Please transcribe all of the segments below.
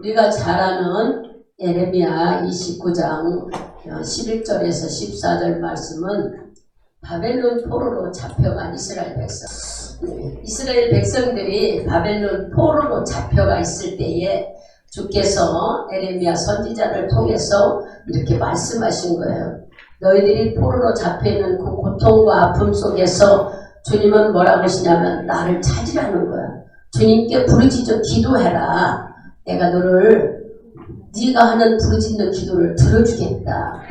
우리가 잘 아는 예레미야 29장 11절에서 14절 말씀은 바벨론 포로로 잡혀간 이스라엘 백성. 이스라엘 백성들이 바벨론 포로로 잡혀가 있을 때에 주께서 예레미야 선지자를 통해서 이렇게 말씀하신 거예요. 너희들이 포로로 잡혀있는 그 고통과 아픔 속에서 주님은 뭐라고 하시냐면 나를 찾으라는 거야. 주님께 부르짖어 기도해라. 내가 너를 네가 하는 부르짖는 기도를 들어주겠다.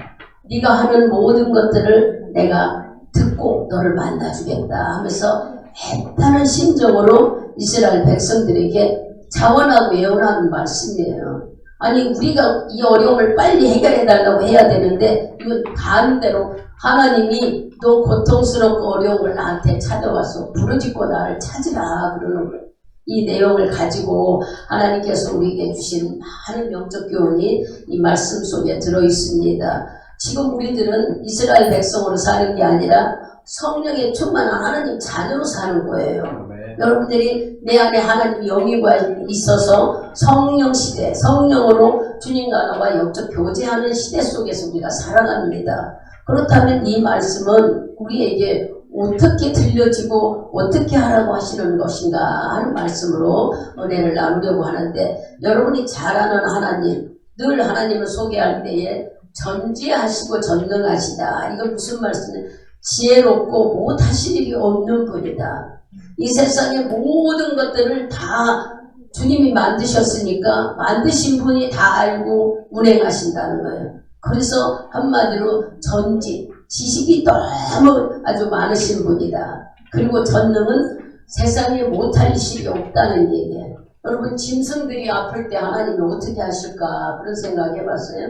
네가 하는 모든 것들을 내가 듣고 너를 만나주겠다 하면서 애타는 심정으로 이스라엘 백성들에게 자원하고 예언하는 말씀이에요. 아니 우리가 이 어려움을 빨리 해결해달라고 해야 되는데 이건 반대로 하나님이 너 고통스럽고 어려움을 나한테 찾아와서 부르짖고 나를 찾으라 그러는 거예요. 이 내용을 가지고 하나님께서 우리에게 주신 많은 영적 교훈이 이 말씀 속에 들어있습니다. 지금 우리들은 이스라엘 백성으로 사는 게 아니라 성령에 충만한 하나님 자녀로 사는 거예요. 네. 여러분들이 내 안에 하나님 영이가 있어서 성령 시대, 성령으로 주님과 나와 영적 교제하는 시대 속에서 우리가 살아갑니다. 그렇다면 이 말씀은 우리에게 어떻게 들려지고 어떻게 하라고 하시는 것인가 하는 말씀으로 은혜를 나누려고 하는데, 여러분이 잘 아는 하나님, 늘 하나님을 소개할 때에 전지하시고 전능하시다. 이건 무슨 말씀이냐? 지혜롭고 못하실 일이 없는 분이다. 이 세상의 모든 것들을 다 주님이 만드셨으니까 만드신 분이 다 알고 운행하신다는 거예요. 그래서 한마디로 지식이 너무 아주 많으신 분이다. 그리고 전능은 세상에 못할 일이 없다는 얘기예요. 여러분, 짐승들이 아플 때 하나님이 어떻게 하실까 그런 생각 해봤어요?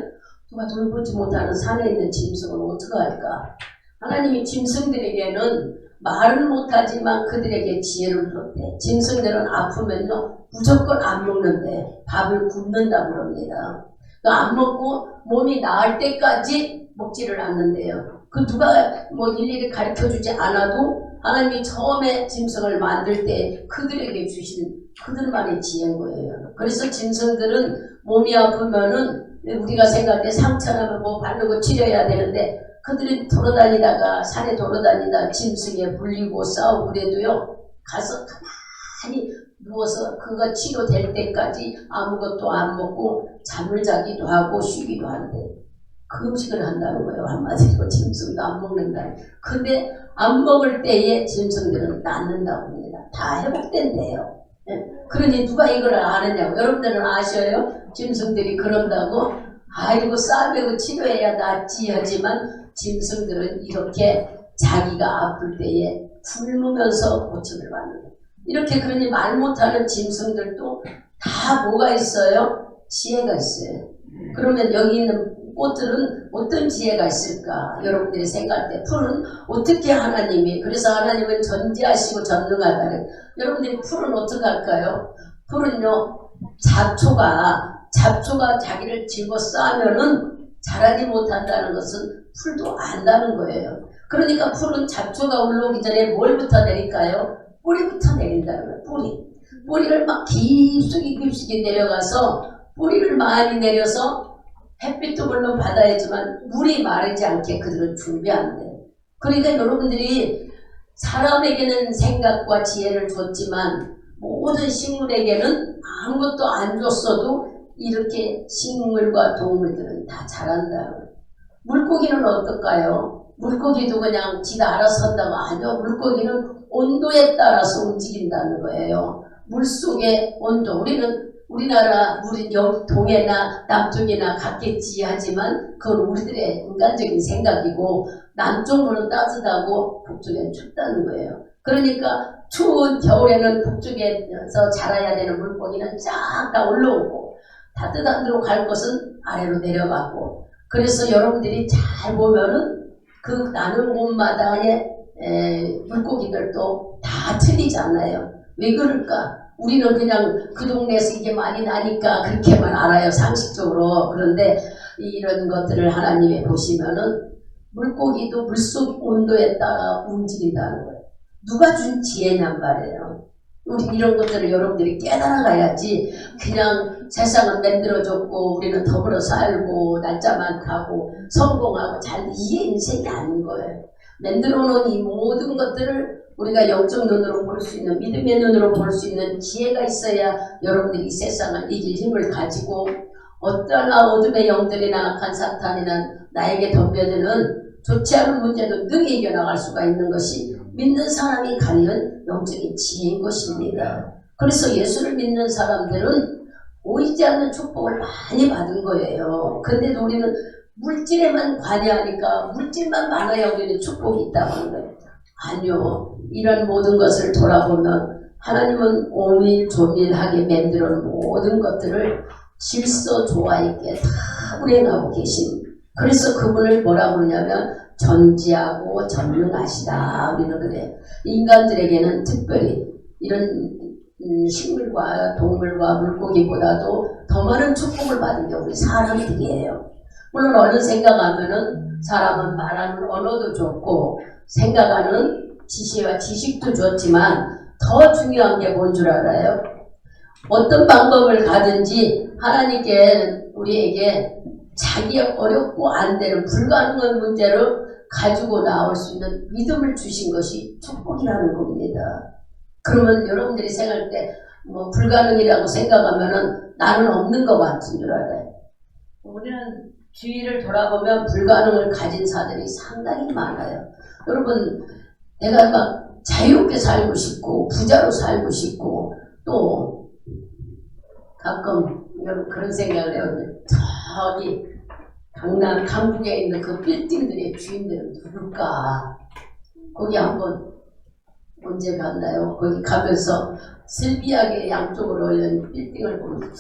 누가 돌보지 못하는 산에 있는 짐승은 어떻게 할까? 하나님이 짐승들에게는 말은 못하지만 그들에게 지혜를 줬대. 짐승들은 아프면요 무조건 안 먹는데 밥을 굶는다고 그럽니다. 안 먹고 몸이 나을 때까지 먹지를 않는데요. 그 누가 뭐 일일이 가르쳐주지 않아도 하나님이 처음에 짐승을 만들 때 그들에게 주신 그들만의 지혜인 거예요. 그래서 짐승들은 몸이 아프면은 우리가 생각할 때 상처나면 뭐 바르고 치료해야 되는데 그들이 돌아다니다가 산에 돌아다니다 짐승에 물리고 싸우고 그래도요 가서 가만히 누워서 그거 치료될 때까지 아무것도 안 먹고 잠을 자기도 하고 쉬기도 한대. 그 음식을 한다는 거예요. 한마디로 짐승도 안 먹는다. 근데 안 먹을 때에 짐승들은 낫는다고 합니다. 다 회복된대요. 그러니 누가 이걸 아느냐고. 여러분들은 아셔요? 짐승들이 그런다고. 아이고 싸매고 치료해야 낫지 하지만 짐승들은 이렇게 자기가 아플 때에 굶으면서 고침을 받는 거예요. 이렇게 그러니 말 못하는 짐승들도 다 뭐가 있어요? 지혜가 있어요. 그러면 여기 있는 꽃들은 어떤 지혜가 있을까? 여러분들이 생각할 때 풀은 어떻게 하나님이, 그래서 하나님은 전지하시고 전능하다는, 여러분들이 풀은 어떻게 할까요? 풀은요 잡초가 자기를 짊어 싸면은 자라지 못한다는 것은 풀도 안다는 거예요. 그러니까 풀은 잡초가 올라오기 전에 뭘부터 내릴까요? 뿌리부터 내린다는 거예요. 뿌리를 막 깊숙이 내려가서 뿌리를 많이 내려서 햇빛도 물론 받아야지만 물이 마르지 않게 그들은 준비한대요. 그러니까 여러분들이 사람에게는 생각과 지혜를 줬지만 모든 식물에게는 아무것도 안 줬어도 이렇게 식물과 동물들은 다 자란다는 거예요. 물고기는 어떨까요? 물고기도 그냥 지가 알아서 한다고 아니요. 물고기는 온도에 따라서 움직인다는 거예요. 물속의 온도, 우리나라 물이 동해나 남쪽이나 같겠지 하지만 그건 우리들의 인간적인 생각이고 남쪽 물은 따뜻하고 북쪽엔 춥다는 거예요. 그러니까 추운 겨울에는 북쪽에서 자라야 되는 물고기는 쫙 다 올라오고 따뜻한 데로 갈 것은 아래로 내려가고, 그래서 여러분들이 잘 보면은 그 나는 곳마다의 물고기들도 다 틀리잖아요. 왜 그럴까? 우리는 그냥 그 동네에서 이게 많이 나니까 그렇게만 알아요, 상식적으로. 그런데 이런 것들을 하나님이 보시면은 물고기도 물속 온도에 따라 움직인다는 거예요. 누가 준 지혜냔 말이에요. 우리 이런 것들을 여러분들이 깨달아가야지 그냥 세상은 만들어졌고 우리는 더불어 살고 날짜만 가고 성공하고 잘 이게 인생이 아닌 거예요. 만들어놓은 이 모든 것들을 우리가 영적 눈으로 볼 수 있는 믿음의 눈으로 볼 수 있는 기회가 있어야 여러분들이 이 세상을 이길 힘을 가지고 어떠나 어둠의 영들이나 악한 사탄이나 나에게 덤벼드는 좋지 않은 문제도 능히 이겨나갈 수가 있는 것이 믿는 사람이 갖는 영적인 지혜인 것입니다. 그래서 예수를 믿는 사람들은 보이지 않는 축복을 많이 받은 거예요. 근데도 우리는 물질에만 관여하니까 물질만 많아야 우리는 축복이 있다고 하는 거예요. 아니요. 이런 모든 것을 돌아보면 하나님은 오밀조밀하게 만들어 놓은 모든 것들을 질서 조화 있게 다 운행하고 계신, 그래서 그분을 뭐라고 그러냐면 전지하고 전능하시다. 우리는 그래. 인간들에게는 특별히 이런 식물과 동물과 물고기보다도 더 많은 축복을 받은 게 우리 사람들이에요. 물론 얼른 생각하면은 사람은 말하는 언어도 좋고 생각하는 지시와 지식도 좋지만 더 중요한 게 뭔 줄 알아요? 어떤 방법을 가든지 하나님께 우리에게 자기 어렵고 안 되는 불가능한 문제를 가지고 나올 수 있는 믿음을 주신 것이 축복이라는 겁니다. 그러면 여러분들이 생각할 때 뭐 불가능이라고 생각하면은 나는 없는 것 같은 줄 알아요. 우리는 주위를 돌아보면 불가능을 가진 사람들이 상당히 많아요. 여러분, 내가 막 자유롭게 살고 싶고 부자로 살고 싶고 또 가끔 그런 생각을 해요. 저기 강남 강북에 있는 그 빌딩들의 주인들은 누굴까? 거기 한번 언제 갔나요? 거기 가면서 슬비하게 양쪽으로 올린 빌딩을 보면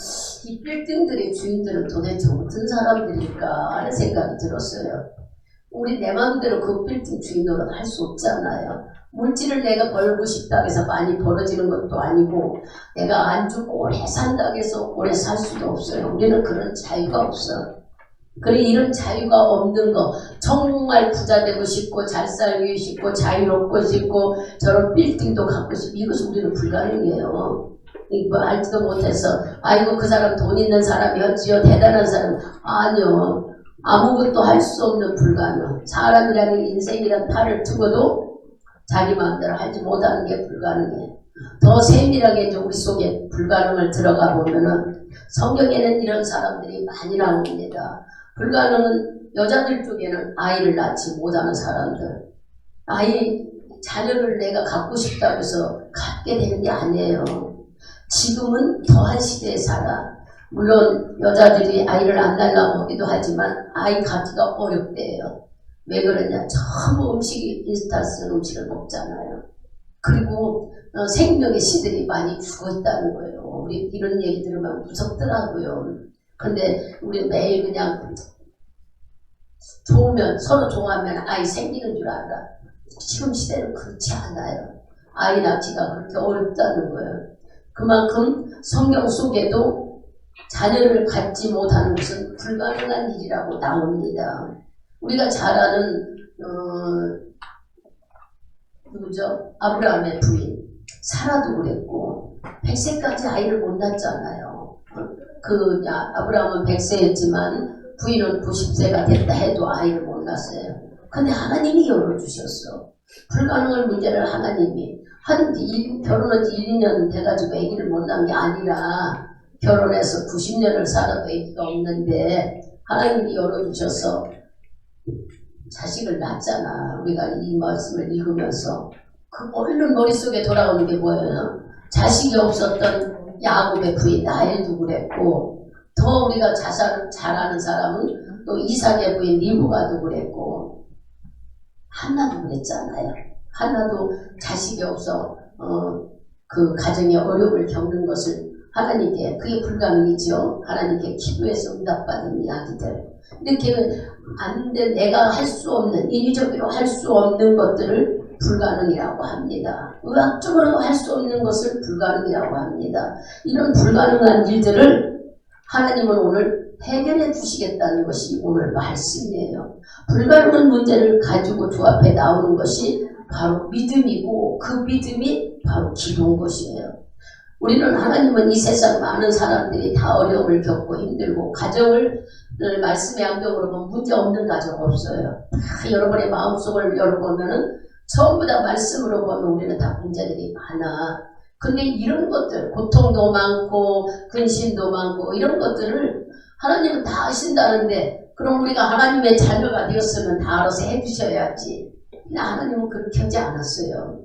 이 빌딩들의 주인들은 도대체 어떤 사람들일까 하는 생각이 들었어요. 우리 내 마음대로 그 빌딩 주인 노릇 할 수 없잖아요. 물질을 내가 벌고 싶다고 해서 많이 벌어지는 것도 아니고 내가 안 죽고 오래 산다고 해서 오래 살 수도 없어요. 우리는 그런 자유가 없어. 그래 이런 자유가 없는 거, 정말 부자 되고 싶고 잘 살고 싶고 자유롭고 싶고 저런 빌딩도 갖고 싶고 이것이 우리는 불가능해요. 이거 알지도 못해서 아이고 그 사람 돈 있는 사람이었지요 대단한 사람. 아니요. 아무것도 할 수 없는 불가능. 사람이라는 인생이란 팔을 두고도 자기 마음대로 하지 못하는 게 불가능해. 더 세밀하게 이제 우리 속에 불가능을 들어가 보면은 성경에는 이런 사람들이 많이 나옵니다. 불가능은 여자들 쪽에는 아이를 낳지 못하는 사람들. 자녀를 내가 갖고 싶다고 해서 갖게 되는 게 아니에요. 지금은 더한 시대에 살아. 물론 여자들이 아이를 안 낳으려고 하기도 하지만 아이 갖기가 어렵대요. 왜 그러냐? 전부 음식이 인스턴트 음식을 먹잖아요. 그리고 생명의 시들이 많이 죽어 있다는 거예요. 우리 이런 얘기 들으면 무섭더라고요. 근데 우리 매일 그냥 좋으면 서로 좋아하면 아이 생기는 줄 알아. 지금 시대는 그렇지 않아요. 아이 낳기가 그렇게 어렵다는 거예요. 그만큼 성경 속에도 자녀를 갖지 못하는 것은 불가능한 일이라고 나옵니다. 우리가 잘 아는 누구죠? 아브라함의 부인 사라도 그랬고 100세까지 아이를 못 낳았잖아요. 아브라함은 100세였지만 부인은 90세가 됐다 해도 아이를 못 낳았어요. 근데 하나님이 열어주셨어. 불가능한 문제를 하나님이 결혼한 지 1, 2년 돼가지고 아기를 못 낳은 게 아니라 결혼해서 90년을 살아도 아기가 없는데 하나님이 열어주셔서 자식을 낳았잖아. 우리가 이 말씀을 읽으면서 얼른 머릿속에 돌아오는 게 뭐예요? 자식이 없었던 야곱의 부인 라헬도 그랬고 더 우리가 잘 아는 사람은 또 이삭의 부인 리브가도 그랬고 한나도 그랬잖아요. 한나도 자식이 없어 그 가정의 어려움을 겪는 것을 하나님께 그게 불가능이죠. 하나님께 기도해서 응답받은 이야기들. 이렇게 안 돼, 내가 할 수 없는 인위적으로 할 수 없는 것들을 불가능이라고 합니다. 의학적으로도 할 수 없는 것을 불가능이라고 합니다. 이런 불가능한 일들을 하나님은 오늘 해결해 주시겠다는 것이 오늘 말씀이에요. 불가능한 문제를 가지고 주 앞에 나오는 것이 바로 믿음이고 그 믿음이 바로 기도인 것이에요. 우리는 하나님은 이 세상 많은 사람들이 다 어려움을 겪고 힘들고 가정을 말씀의 안경으로 보면 문제 없는 가정 없어요. 다 여러분의 마음속을 열어보면은 전부 다 말씀으로 보면 우리는 다 문제들이 많아. 근데 이런 것들, 고통도 많고 근심도 많고 이런 것들을 하나님은 다 아신다는데 그럼 우리가 하나님의 자녀가 되었으면 다 알아서 해주셔야지. 근데 하나님은 그렇게 하지 않았어요.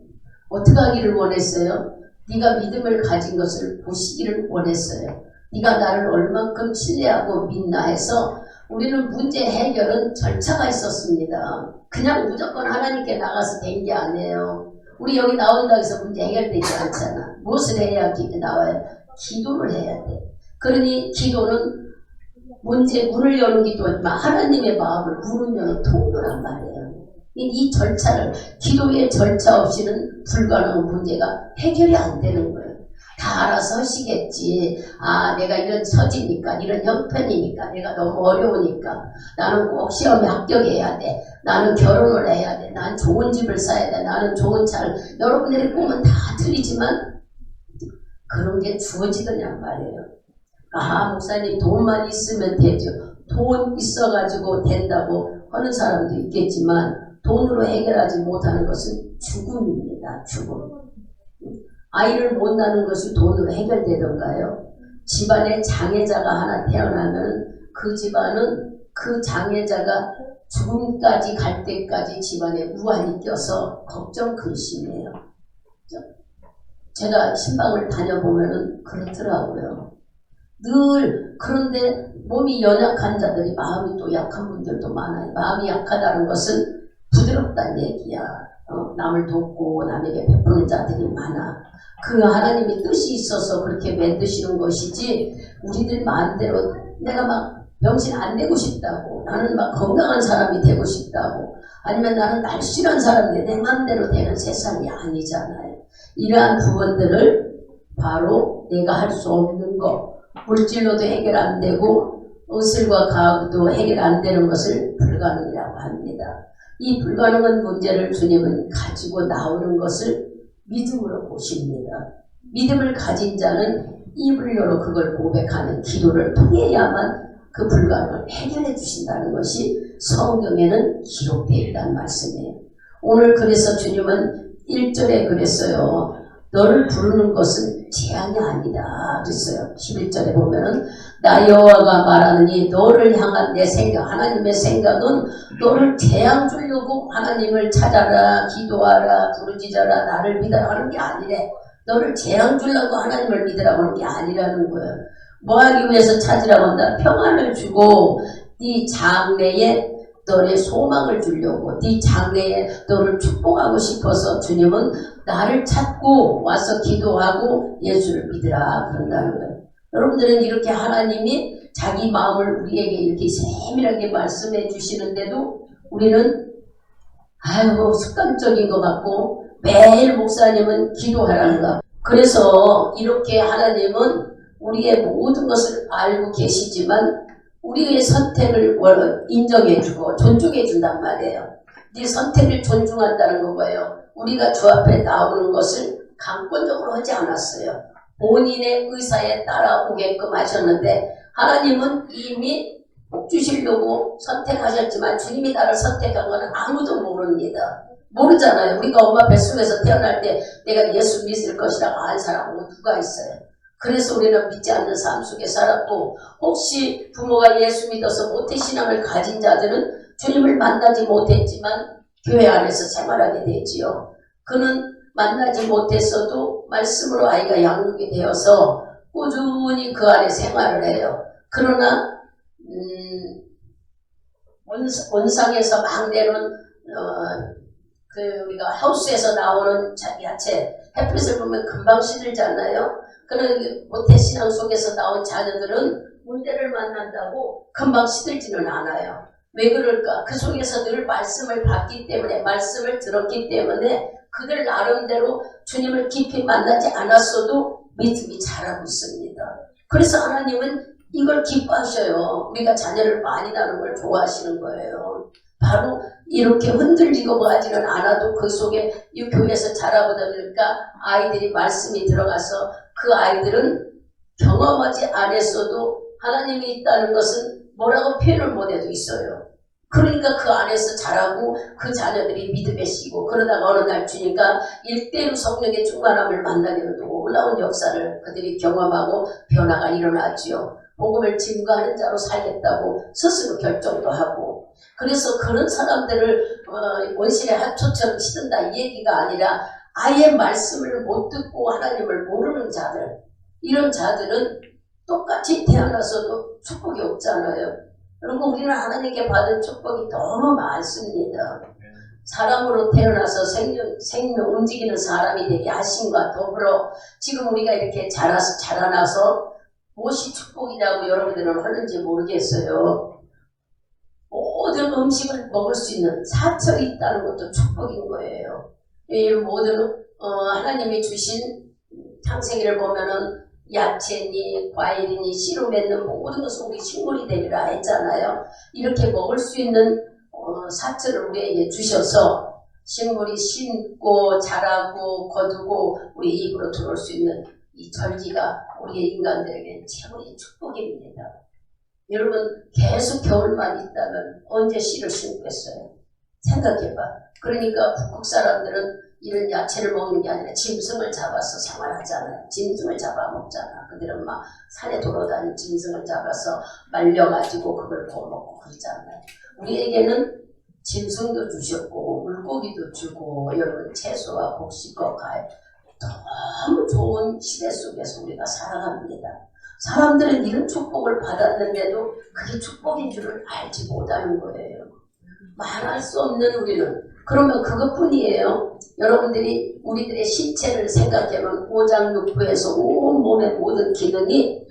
어떻게 하기를 원했어요? 네가 믿음을 가진 것을 보시기를 원했어요. 네가 나를 얼만큼 신뢰하고 믿나 해서 우리는 문제 해결은 절차가 있었습니다. 그냥 무조건 하나님께 나가서 된 게 아니에요. 우리 여기 나온다고 해서 문제 해결되지 않잖아. 무엇을 해야 나와요? 기도를 해야 돼. 그러니 기도는 문제 문을 여는 기도지만 하나님의 마음을 문을 여는 통로란 말이에요. 이 절차를 기도의 절차 없이는 불가능한 문제가 해결이 안 되는 거예요. 다 알아서 하시겠지. 아, 내가 이런 처지니까, 이런 형편이니까, 내가 너무 어려우니까, 나는 꼭 시험에 합격해야 돼. 나는 결혼을 해야 돼. 난 좋은 집을 사야 돼. 나는 좋은 차를. 여러분들의 꿈은 다 틀리지만 그런 게 주어지더냔 말이에요. 아, 목사님 돈만 있으면 되죠. 돈 있어가지고 된다고 하는 사람도 있겠지만 돈으로 해결하지 못하는 것은 죽음입니다. 죽음. 아이를 못 낳는 것이 돈으로 해결되던가요? 집안에 장애자가 하나 태어나면 그 집안은 그 장애자가 죽음까지 갈 때까지 집안에 우환이 껴서 걱정 근심해요. 제가 신방을 다녀보면은 그렇더라고요. 늘 그런데 몸이 연약한 자들이 마음이 또 약한 분들도 많아요. 마음이 약하다는 것은 부드럽다는 얘기야. 남을 돕고 남에게 베푸는 자들이 많아. 그 하나님의 뜻이 있어서 그렇게 만드시는 것이지 우리들 마음대로 내가 막 병신 안 되고 싶다고 나는 막 건강한 사람이 되고 싶다고 아니면 나는 날씬한 사람인데 내 마음대로 되는 세상이 아니잖아요. 이러한 부분들을 바로 내가 할 수 없는 것 물질로도 해결 안 되고 의술과 과학도 해결 안 되는 것을 불가능이라고 합니다. 이 불가능한 문제를 주님은 가지고 나오는 것을 믿음으로 보십니다. 믿음을 가진 자는 입을 열어 그걸 고백하는 기도를 통해야만 그 불가능을 해결해 주신다는 것이 성경에는 기록되어 있다는 말씀이에요. 오늘 그래서 주님은 1절에 그랬어요. 너를 부르는 것은 재앙이 아니다 그랬어요. 11절에 보면은 나 여호와가 말하느니 너를 향한 내 생각 하나님의 생각은 너를 재앙 주려고 하나님을 찾아라 기도하라 부르짖어라 나를 믿어라 하는 게 아니래. 너를 재앙 주려고 하나님을 믿으라고 하는 게 아니라는 거예요. 뭐하기 위해서 찾으라고 한다? 평안을 주고 네 장래에 너의 소망을 주려고 네 장래에 너를 축복하고 싶어서 주님은 나를 찾고 와서 기도하고 예수를 믿으라 그런다는 거예요. 여러분들은 이렇게 하나님이 자기 마음을 우리에게 이렇게 세밀하게 말씀해 주시는데도 우리는 아유 습관적인 것 같고 매일 목사님은 기도하라는 거. 그래서 이렇게 하나님은 우리의 모든 것을 알고 계시지만 우리의 선택을 인정해주고 존중해준단 말이에요. 네 선택을 존중한다는 건 뭐예요? 우리가 주 앞에 나오는 것을 강권적으로 하지 않았어요. 본인의 의사에 따라오게끔 하셨는데 하나님은 이미 복 주시려고 선택하셨지만 주님이 나를 선택한 것은 아무도 모릅니다. 모르잖아요. 우리가 엄마 뱃속에서 태어날 때 내가 예수 믿을 것이라고 아는 사람은 누가 있어요? 그래서 우리는 믿지 않는 삶 속에 살았고 혹시 부모가 예수 믿어서 모태신앙을 가진 자들은 주님을 만나지 못했지만 교회 안에서 생활하게 되지요. 그는 만나지 못했어도 말씀으로 아이가 양육이 되어서 꾸준히 그 안에 생활을 해요. 그러나 원상에서 막 내는 우리가 하우스에서 나오는 야채 햇빛을 보면 금방 시들잖아요. 그런 모태신앙 속에서 나온 자녀들은 문제를 만난다고 금방 시들지는 않아요. 왜 그럴까? 그 속에서 늘 말씀을 받기 때문에 말씀을 들었기 때문에 그들 나름대로 주님을 깊이 만나지 않았어도 믿음이 자라고 있습니다. 그래서 하나님은 이걸 기뻐하셔요. 우리가 자녀를 많이 낳는 걸 좋아하시는 거예요. 바로 이렇게 흔들리고 뭐하지는 않아도 그 속에 이 교회에서 자라보다 보니까 아이들이 말씀이 들어가서 그 아이들은 경험하지 않았어도 하나님이 있다는 것은 뭐라고 표현을 못해도 있어요. 그러니까 그 안에서 자라고 그 자녀들이 믿음에 쉬고 그러다가 어느 날 주니까 일대로 성령의 충만함을 만나게 되는 놀라운 역사를 그들이 경험하고 변화가 일어나지요. 복음을 증거하는 자로 살겠다고 스스로 결정도 하고 그래서 그런 사람들을 원신의 하초처럼 치든다 이 얘기가 아니라 아예 말씀을 못 듣고 하나님을 모르는 자들 이런 자들은 똑같이 태어나서도 축복이 없잖아요. 그리고 우리는 하나님께 받은 축복이 너무 많습니다. 사람으로 태어나서 생명 움직이는 사람이 되게 하심과 더불어 지금 우리가 이렇게 자라나서 무엇이 축복이라고 여러분들은 하는지 모르겠어요. 모든 음식을 먹을 수 있는 사철이 있다는 것도 축복인 거예요. 이 모든 하나님이 주신 창세기를 보면은 야채니 과일이니 씨로 맺는 모든 것은 우리 식물이 되리라 했잖아요. 이렇게 먹을 수 있는 사철을 우리에게 주셔서 식물이 심고 자라고 거두고 우리 입으로 들어올 수 있는 이 절기가 우리의 인간들에게 최고의 축복입니다. 여러분 계속 겨울만 있다면 언제 씨를 심겠어요? 생각해봐. 그러니까 북극 사람들은 이런 야채를 먹는 게 아니라 짐승을 잡아서 생활하잖아요. 짐승을 잡아먹잖아. 그들은 막 산에 돌아다니는 짐승을 잡아서 말려가지고 그걸 구워먹고 그러잖아요. 우리에게는 짐승도 주셨고 물고기도 주고 여러분 채소와 곡식과 과일 너무 좋은 시대 속에서 우리가 살아갑니다. 사람들은 이런 축복을 받았는데도 그게 축복인 줄을 알지 못하는 거예요. 말할 수 없는 우리는 그러면 그것뿐이에요. 여러분들이 우리들의 신체를 생각해보면 오장육부에서 온 몸의 모든 기능이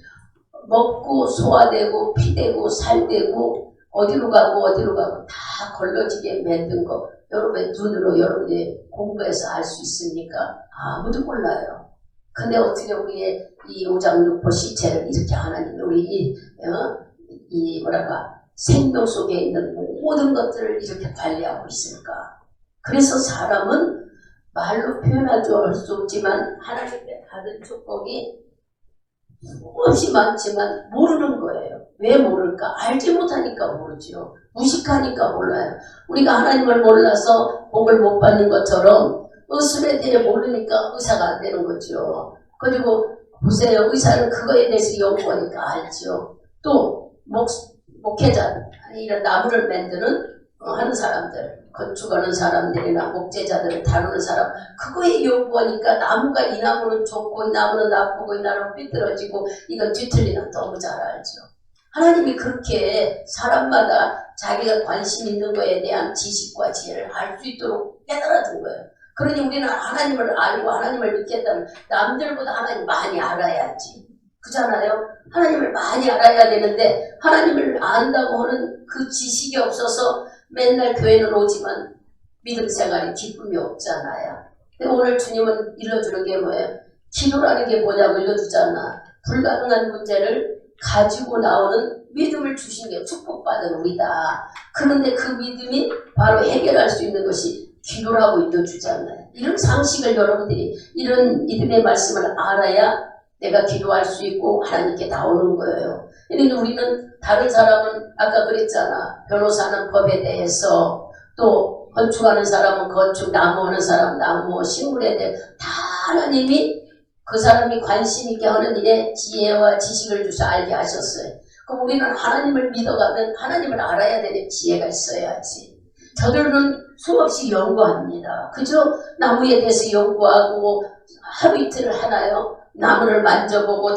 먹고 소화되고 피되고 살되고 어디로 가고 다 걸러지게 만든 거 여러분의 눈으로 여러분이 공부해서 알 수 있습니까? 아무도 몰라요. 근데 어떻게 우리의 이 오장육부 신체를 이렇게 하나님이 우리 이 뭐랄까 생명 속에 있는 모든 것들을 이렇게 관리하고 있을까? 그래서 사람은 말로 표현할 수 없지만 하나님께 받은 축복이 수없이 많지만 모르는 거예요. 왜 모를까? 알지 못하니까 모르죠. 무식하니까 몰라요. 우리가 하나님을 몰라서 복을 못 받는 것처럼 의술에 대해 모르니까 의사가 안 되는 거죠. 그리고 보세요. 의사는 그거에 대해서 연구하니까 알죠. 또 목회자, 이런 나무를 만드는 하는 사람들, 건축하는 사람들이나 목재자들을 다루는 사람, 그거에 연구하니까 나무가 이 나무는 좋고 이 나무는 나쁘고 이 나무는 삐뚤어지고 이건 뒤틀리는 너무 잘 알죠. 하나님이 그렇게 사람마다 자기가 관심 있는 거에 대한 지식과 지혜를 알 수 있도록 깨달아준 거예요. 그러니 우리는 하나님을 알고 하나님을 믿겠다면 남들보다 하나님 많이 알아야지. 그잖아요. 하나님을 많이 알아야 되는데 하나님을 안다고 하는 그 지식이 없어서 맨날 교회는 오지만 믿음 생활에 기쁨이 없잖아요. 근데 오늘 주님은 일러주는 게 뭐예요? 기도라는 게 뭐냐고 일러주잖아. 불가능한 문제를 가지고 나오는 믿음을 주신 게 축복받은 우리다. 그런데 그 믿음이 바로 해결할 수 있는 것이 기도라고 일러주잖아요. 이런 상식을 여러분들이 이런 믿음의 말씀을 알아야 내가 기도할 수 있고 하나님께 나오는 거예요. 그러니까 우리는 다른 사람은 아까 그랬잖아. 변호사는 법에 대해서 또 건축하는 사람은 건축, 나무하는 사람 나무, 식물에 대해 다 하나님이 그 사람이 관심 있게 하는 일에 지혜와 지식을 주셔 알게 하셨어요. 그럼 우리는 하나님을 믿어가면 하나님을 알아야 되는 지혜가 있어야지. 저들은 수없이 연구합니다. 그저 나무에 대해서 연구하고 하루 이틀을 하나요? 나무를 만져보고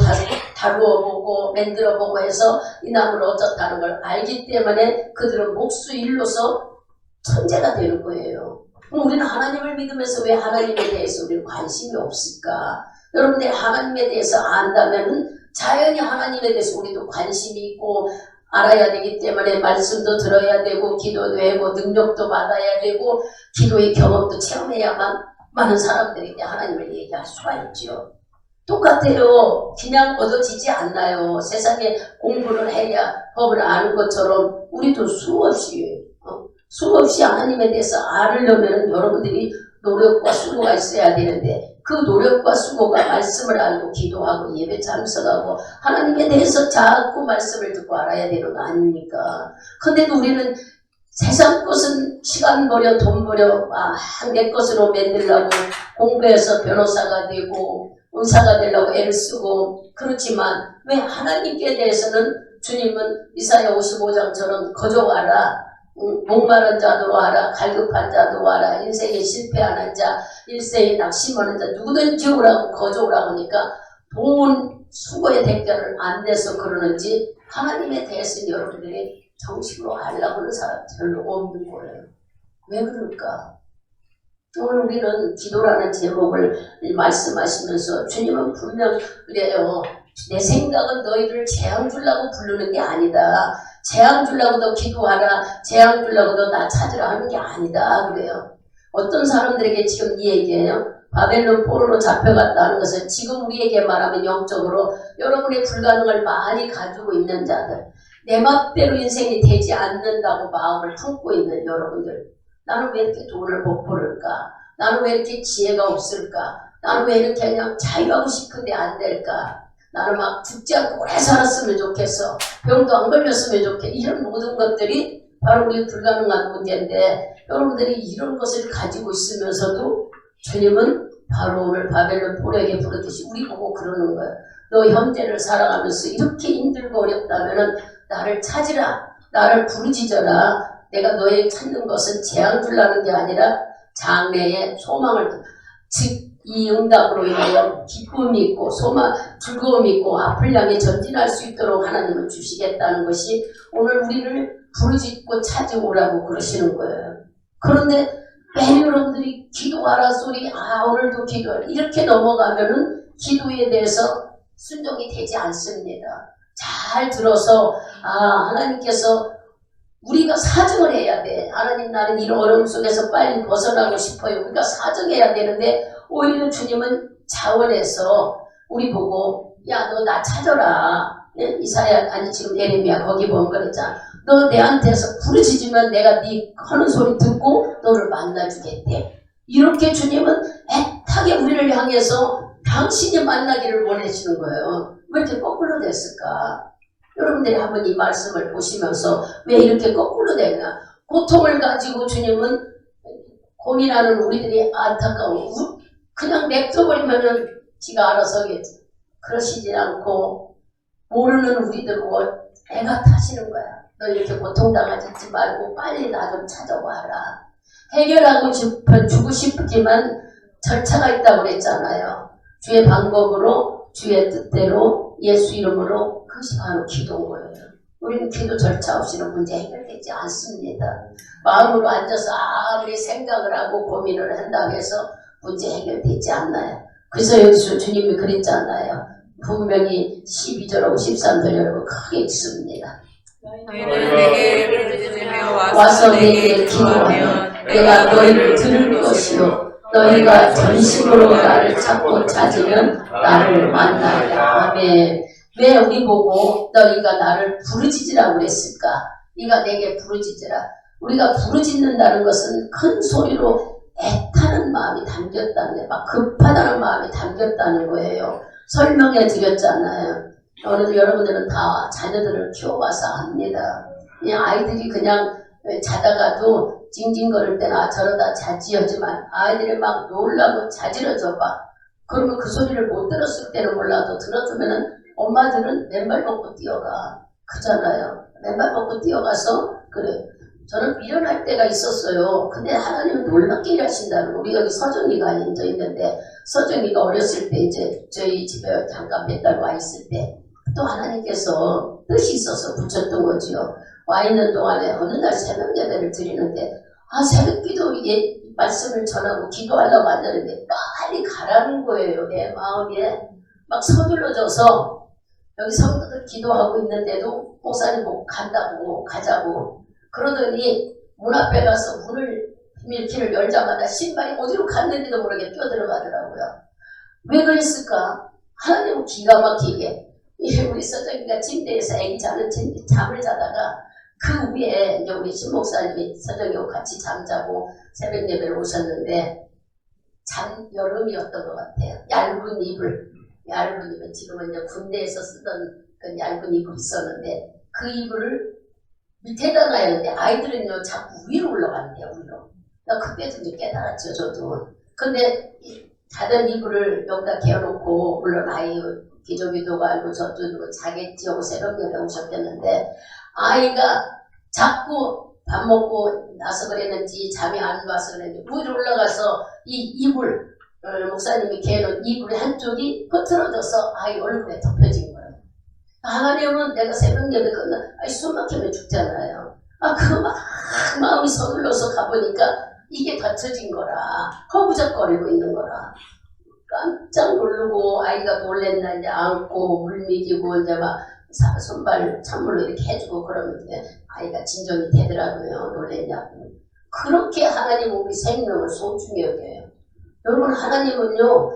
다루어보고 만들어보고 해서 이 나무를 어쩌다는 걸 알기 때문에 그들은 목수일로서 천재가 되는 거예요. 그럼 우리는 하나님을 믿으면서 왜 하나님에 대해서 우리는 관심이 없을까? 여러분들이 하나님에 대해서 안다면 자연히 하나님에 대해서 우리도 관심이 있고 알아야 되기 때문에 말씀도 들어야 되고 기도도 하고 능력도 받아야 되고 기도의 경험도 체험해야만 많은 사람들에게 하나님을 얘기할 수가 있죠. 똑같아요. 그냥 얻어지지 않나요? 세상에 공부를 해야 법을 아는 것처럼 우리도 수없이 수없이 하나님에 대해서 알으려면 여러분들이 노력과 수고가 있어야 되는데 그 노력과 수고가 말씀을 알고 기도하고 예배 참석하고 하나님에 대해서 자꾸 말씀을 듣고 알아야 되는 거 아닙니까? 근데도 우리는 세상 것은 시간 버려 돈 버려 내 것으로 만들려고 공부해서 변호사가 되고 의사가 되려고 애를 쓰고 그렇지만 왜 하나님께 대해서는 주님은 이사야 55장처럼 거저 와라 목마른 자도 와라 갈급한 자도 와라 인생에 실패하는 자 일생에 낙심하는 자 누구든지 오라고 거저 오라고 하니까 돈 수고의 대가를 안 내서 그러는지 하나님에 대해서는 여러분들이 정식으로 하려고 하는 사람 별로 없는 거예요. 왜 그럴까? 오늘 우리는 기도라는 제목을 말씀하시면서 주님은 분명 그래요. 내 생각은 너희를 재앙 주려고 부르는 게 아니다. 재앙 주려고 너 기도하라. 재앙 주려고 너 나 찾으라 하는 게 아니다. 그래요. 어떤 사람들에게 지금 이 얘기예요. 바벨론 포로로 잡혀갔다는 것은 지금 우리에게 말하면 영적으로 여러분의 불가능을 많이 가지고 있는 자들 내 맘대로 인생이 되지 않는다고 마음을 품고 있는 여러분들 나는 왜 이렇게 돈을 못 벌을까? 나는 왜 이렇게 지혜가 없을까? 나는 왜 이렇게 그냥 자유하고 싶은데 안 될까? 나는 막 죽지 않고 오래 살았으면 좋겠어. 병도 안 걸렸으면 좋겠어. 이런 모든 것들이 바로 우리 불가능한 문제인데 여러분들이 이런 것을 가지고 있으면서도 주님은 바로 오늘 바벨론 포로에게 부르듯이 우리 보고 그러는 거예요. 너 현재를 살아가면서 이렇게 힘들고 어렵다면 나를 찾으라. 나를 부르짖어라. 내가 너에게 찾는 것은 재앙 주려는 게 아니라 장래의 소망을 즉 이 응답으로 인하여 기쁨이 있고 소망, 즐거움이 있고 앞을 향해 전진할 수 있도록 하나님은 주시겠다는 것이 오늘 우리를 부르짖고 찾아오라고 그러시는 거예요. 그런데 매일 여러분들이 기도하라 소리 오늘도 기도하라 이렇게 넘어가면은 기도에 대해서 순종이 되지 않습니다. 잘 들어서 하나님께서 우리가 사정을 해야 돼. 하나님 나는 이런 어려움 속에서 빨리 벗어나고 싶어요. 우리가 사정해야 되는데 오히려 주님은 자원해서 우리 보고 야 너 나 찾아라. 이사야 지금 예레미야 거기 보면 그랬잖아. 너 내한테서 부르짖으면 내가 네 하는 소리 듣고 너를 만나주겠대. 이렇게 주님은 애타게 우리를 향해서 당신이 만나기를 원하시는 거예요. 왜 이렇게 거꾸로 됐을까? 여러분들이 한번 이 말씀을 보시면서 왜 이렇게 거꾸로 되냐? 고통을 가지고 주님은 고민하는 우리들이 안타까워. 그냥 냅둬버리면은 지가 알아서 하겠지. 그러시지 않고 모르는 우리들 애가 타시는 거야. 너 이렇게 고통당하지 말고 빨리 나 좀 찾아와라. 해결하고 주고 싶지만 절차가 있다고 그랬잖아요. 주의 방법으로 주의 뜻대로 예수 이름으로 그것이 바로 기도인 거예요. 우리는 기도 절차 없이는 문제 해결되지 않습니다. 마음으로 앉아서 아무리 생각을 하고 고민을 한다고 해서 문제 해결되지 않나요? 그래서 여기서 주님이 그랬잖아요. 분명히 12절하고 13절 여러분 크게 있습니다. 너희는 부르짖으며 와서 내게 기도하면 내가 너희를 들을 것이요 너희가 전심으로 나를 찾으면 나를 만나리라. 아멘. 왜 우리 보고 너희가 나를 부르짖으라고 그랬을까? 네가 내게 부르짖으라. 우리가 부르짖는다는 것은 큰 소리로 애타는 마음이 담겼다는 거예요. 막 급하다는 마음이 담겼다는 거예요. 설명해 드렸잖아요. 오늘 여러분들은 다 자녀들을 키워봐서 압니다. 그냥 아이들이 그냥 자다가도 징징거릴 때나 저러다 자지하지만 아이들이 막 놀라고 자지러져 봐. 그러면 그 소리를 못 들었을 때는 몰라도 들어주면은 엄마들은 맨발 벗고 뛰어가. 그잖아요. 맨발 벗고 뛰어가서 그래. 저는 미련할 때가 있었어요. 근데 하나님은 놀랍게 일하신다는 거. 우리 여기 서정이가 앉아 있는데 서정이가 어렸을 때 이제 저희 집에 잠깐 몇 달 와 있을 때 또 하나님께서 뜻이 있어서 붙였던 거지요. 와 있는 동안에 어느 날 새벽 예배를 드리는데 새벽 기도 말씀을 전하고 기도하려고 앉았는데 빨리 가라는 거예요. 내 마음에 막 서둘러져서 여기 성도들 기도하고 있는데도 목사님 간다고 가자고 그러더니 문 앞에 가서 문을 밀키를 열자마자 신발이 어디로 갔는지도 모르게 뛰어들어가더라고요. 왜 그랬을까? 하나님은 기가 막히게 우리 서정이가 침대에서 애기 자는 침대 잠을 자다가 그 위에 이제 우리 신 목사님이 서정이하고 같이 잠자고 새벽 예배를 오셨는데 여름이었던 것 같아요. 얇은 이불 지금은 이제 군대에서 쓰던 그 얇은 이불이 있었는데 그 이불을 밑에다 놔야 하는데 아이들은요 자꾸 위로 올라간대요. 위로. 나 그때도 이제 깨달았죠 저도. 근데 자던 이불을 여기다 개어놓고 물론 아이 기저귀도가 알고 저도 자겠지 하고 새벽 예배 오셨겠는데 아이가 자꾸 밥 먹고 나서 그랬는지 잠이 안 와서 그랬는지 위로 올라가서 이 이불 목사님이 개놓은 이불의 한쪽이 흐트러져서 아이 얼굴에 덮여진 거예요. 하나님은 내가 새벽 예배 끝나 숨 막히면 죽잖아요. 그 마음이 서둘러서 가보니까 이게 닫혀진 거라 허부적거리고 있는 거라 깜짝 놀르고 아이가 놀랬나 이제 안고 물 먹이고 이제 막 손발 찬물로 이렇게 해주고 그러면 이제 아이가 진정이 되더라고요. 놀랬냐고. 그렇게 하나님은 우리 생명을 소중히 여겨요. 여러분 하나님은요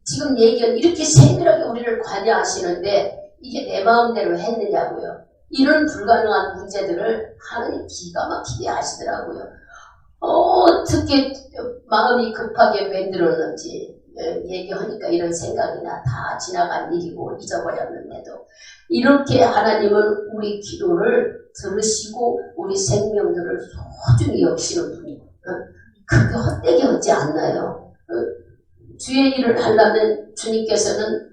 지금 얘기한 이렇게 세밀하게 우리를 관여하시는데 이게 내 마음대로 했느냐고요. 이런 불가능한 문제들을 하나님 기가 막히게 하시더라고요. 어떻게 마음이 급하게 만들었는지 얘기하니까 이런 생각이나 다 지나간 일이고 잊어버렸는데도 이렇게 하나님은 우리 기도를 들으시고 우리 생명들을 소중히 여기시는 분이에요. 그게 헛되게 하지 않나요? 주의 일을 하려면 주님께서는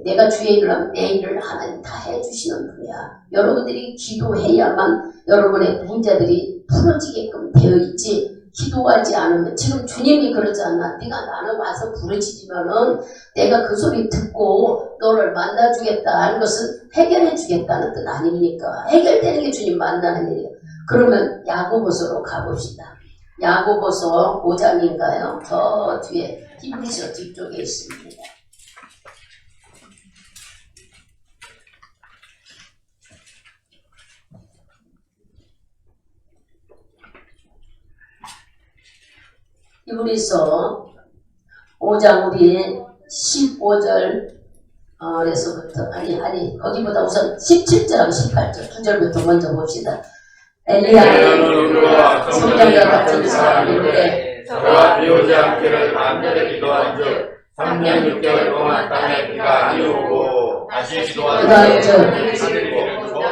내가 주의 일을 하면 내 일을 하나님 다 해주시는 분이야. 여러분들이 기도해야만 여러분의 문제들이 풀어지게끔 되어 있지 기도하지 않으면 지금 주님이 그러잖아. 네가 나는 와서 부르짖으면은 내가 그 소리 듣고 너를 만나주겠다 하는 것은 해결해 주겠다는 뜻 아닙니까? 해결되는 게 주님 만나는 일이에요. 그러면 야고보서로 가봅시다. 야고보서 5장인가요? 저 뒤에 히브리서 뒤쪽에 있습니다. 히브리서 5장 우리 15절에서부터 거기보다 우선 17절하고 18절 2절부터 먼저 봅시다. 엘리야는 성경과 같은 사람인데 저와 비오지 않기를 밤새를 기도한즉 3년 6개월 동안 땅에 비가 안 오고 다시 기도한즉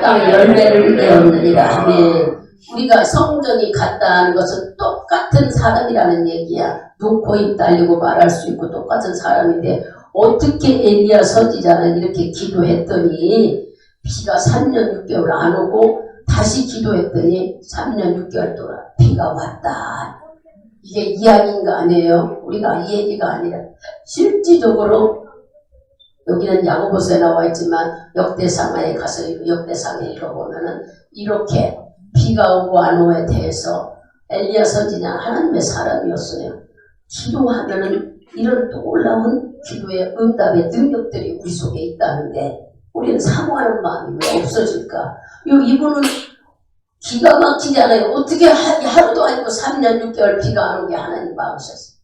땅 열매를 내었느니라. 아멘. 우리가 성전이 같다는 것은 똑같은 사람이라는 얘기야. 눈, 코, 입 달리고 말할 수 있고 똑같은 사람인데 어떻게 엘리야 선지자는 이렇게 기도했더니 비가 3년 6개월 안 오고 다시 기도했더니 3년 6개월 동안 비가 왔다. 이게 이야기인가 아니에요? 우리가 이 얘기가 아니라 실질적으로 여기는 야고보서에 나와 있지만 역대상하에 가서 역대상에 읽어보면은 이렇게 비가 오고 안 오에 대해서 엘리야 선지자는 하나님의 사람이었어요. 기도하면은 이런 놀라운 기도의 응답의 능력들이 우리 속에 있다는데 우리는 사모하는 마음이 왜 없어질까? 이분은 기가 막히잖아요. 어떻게 하루도 아니고 3년 6개월 비가 안 오게 하나님 막으셨어.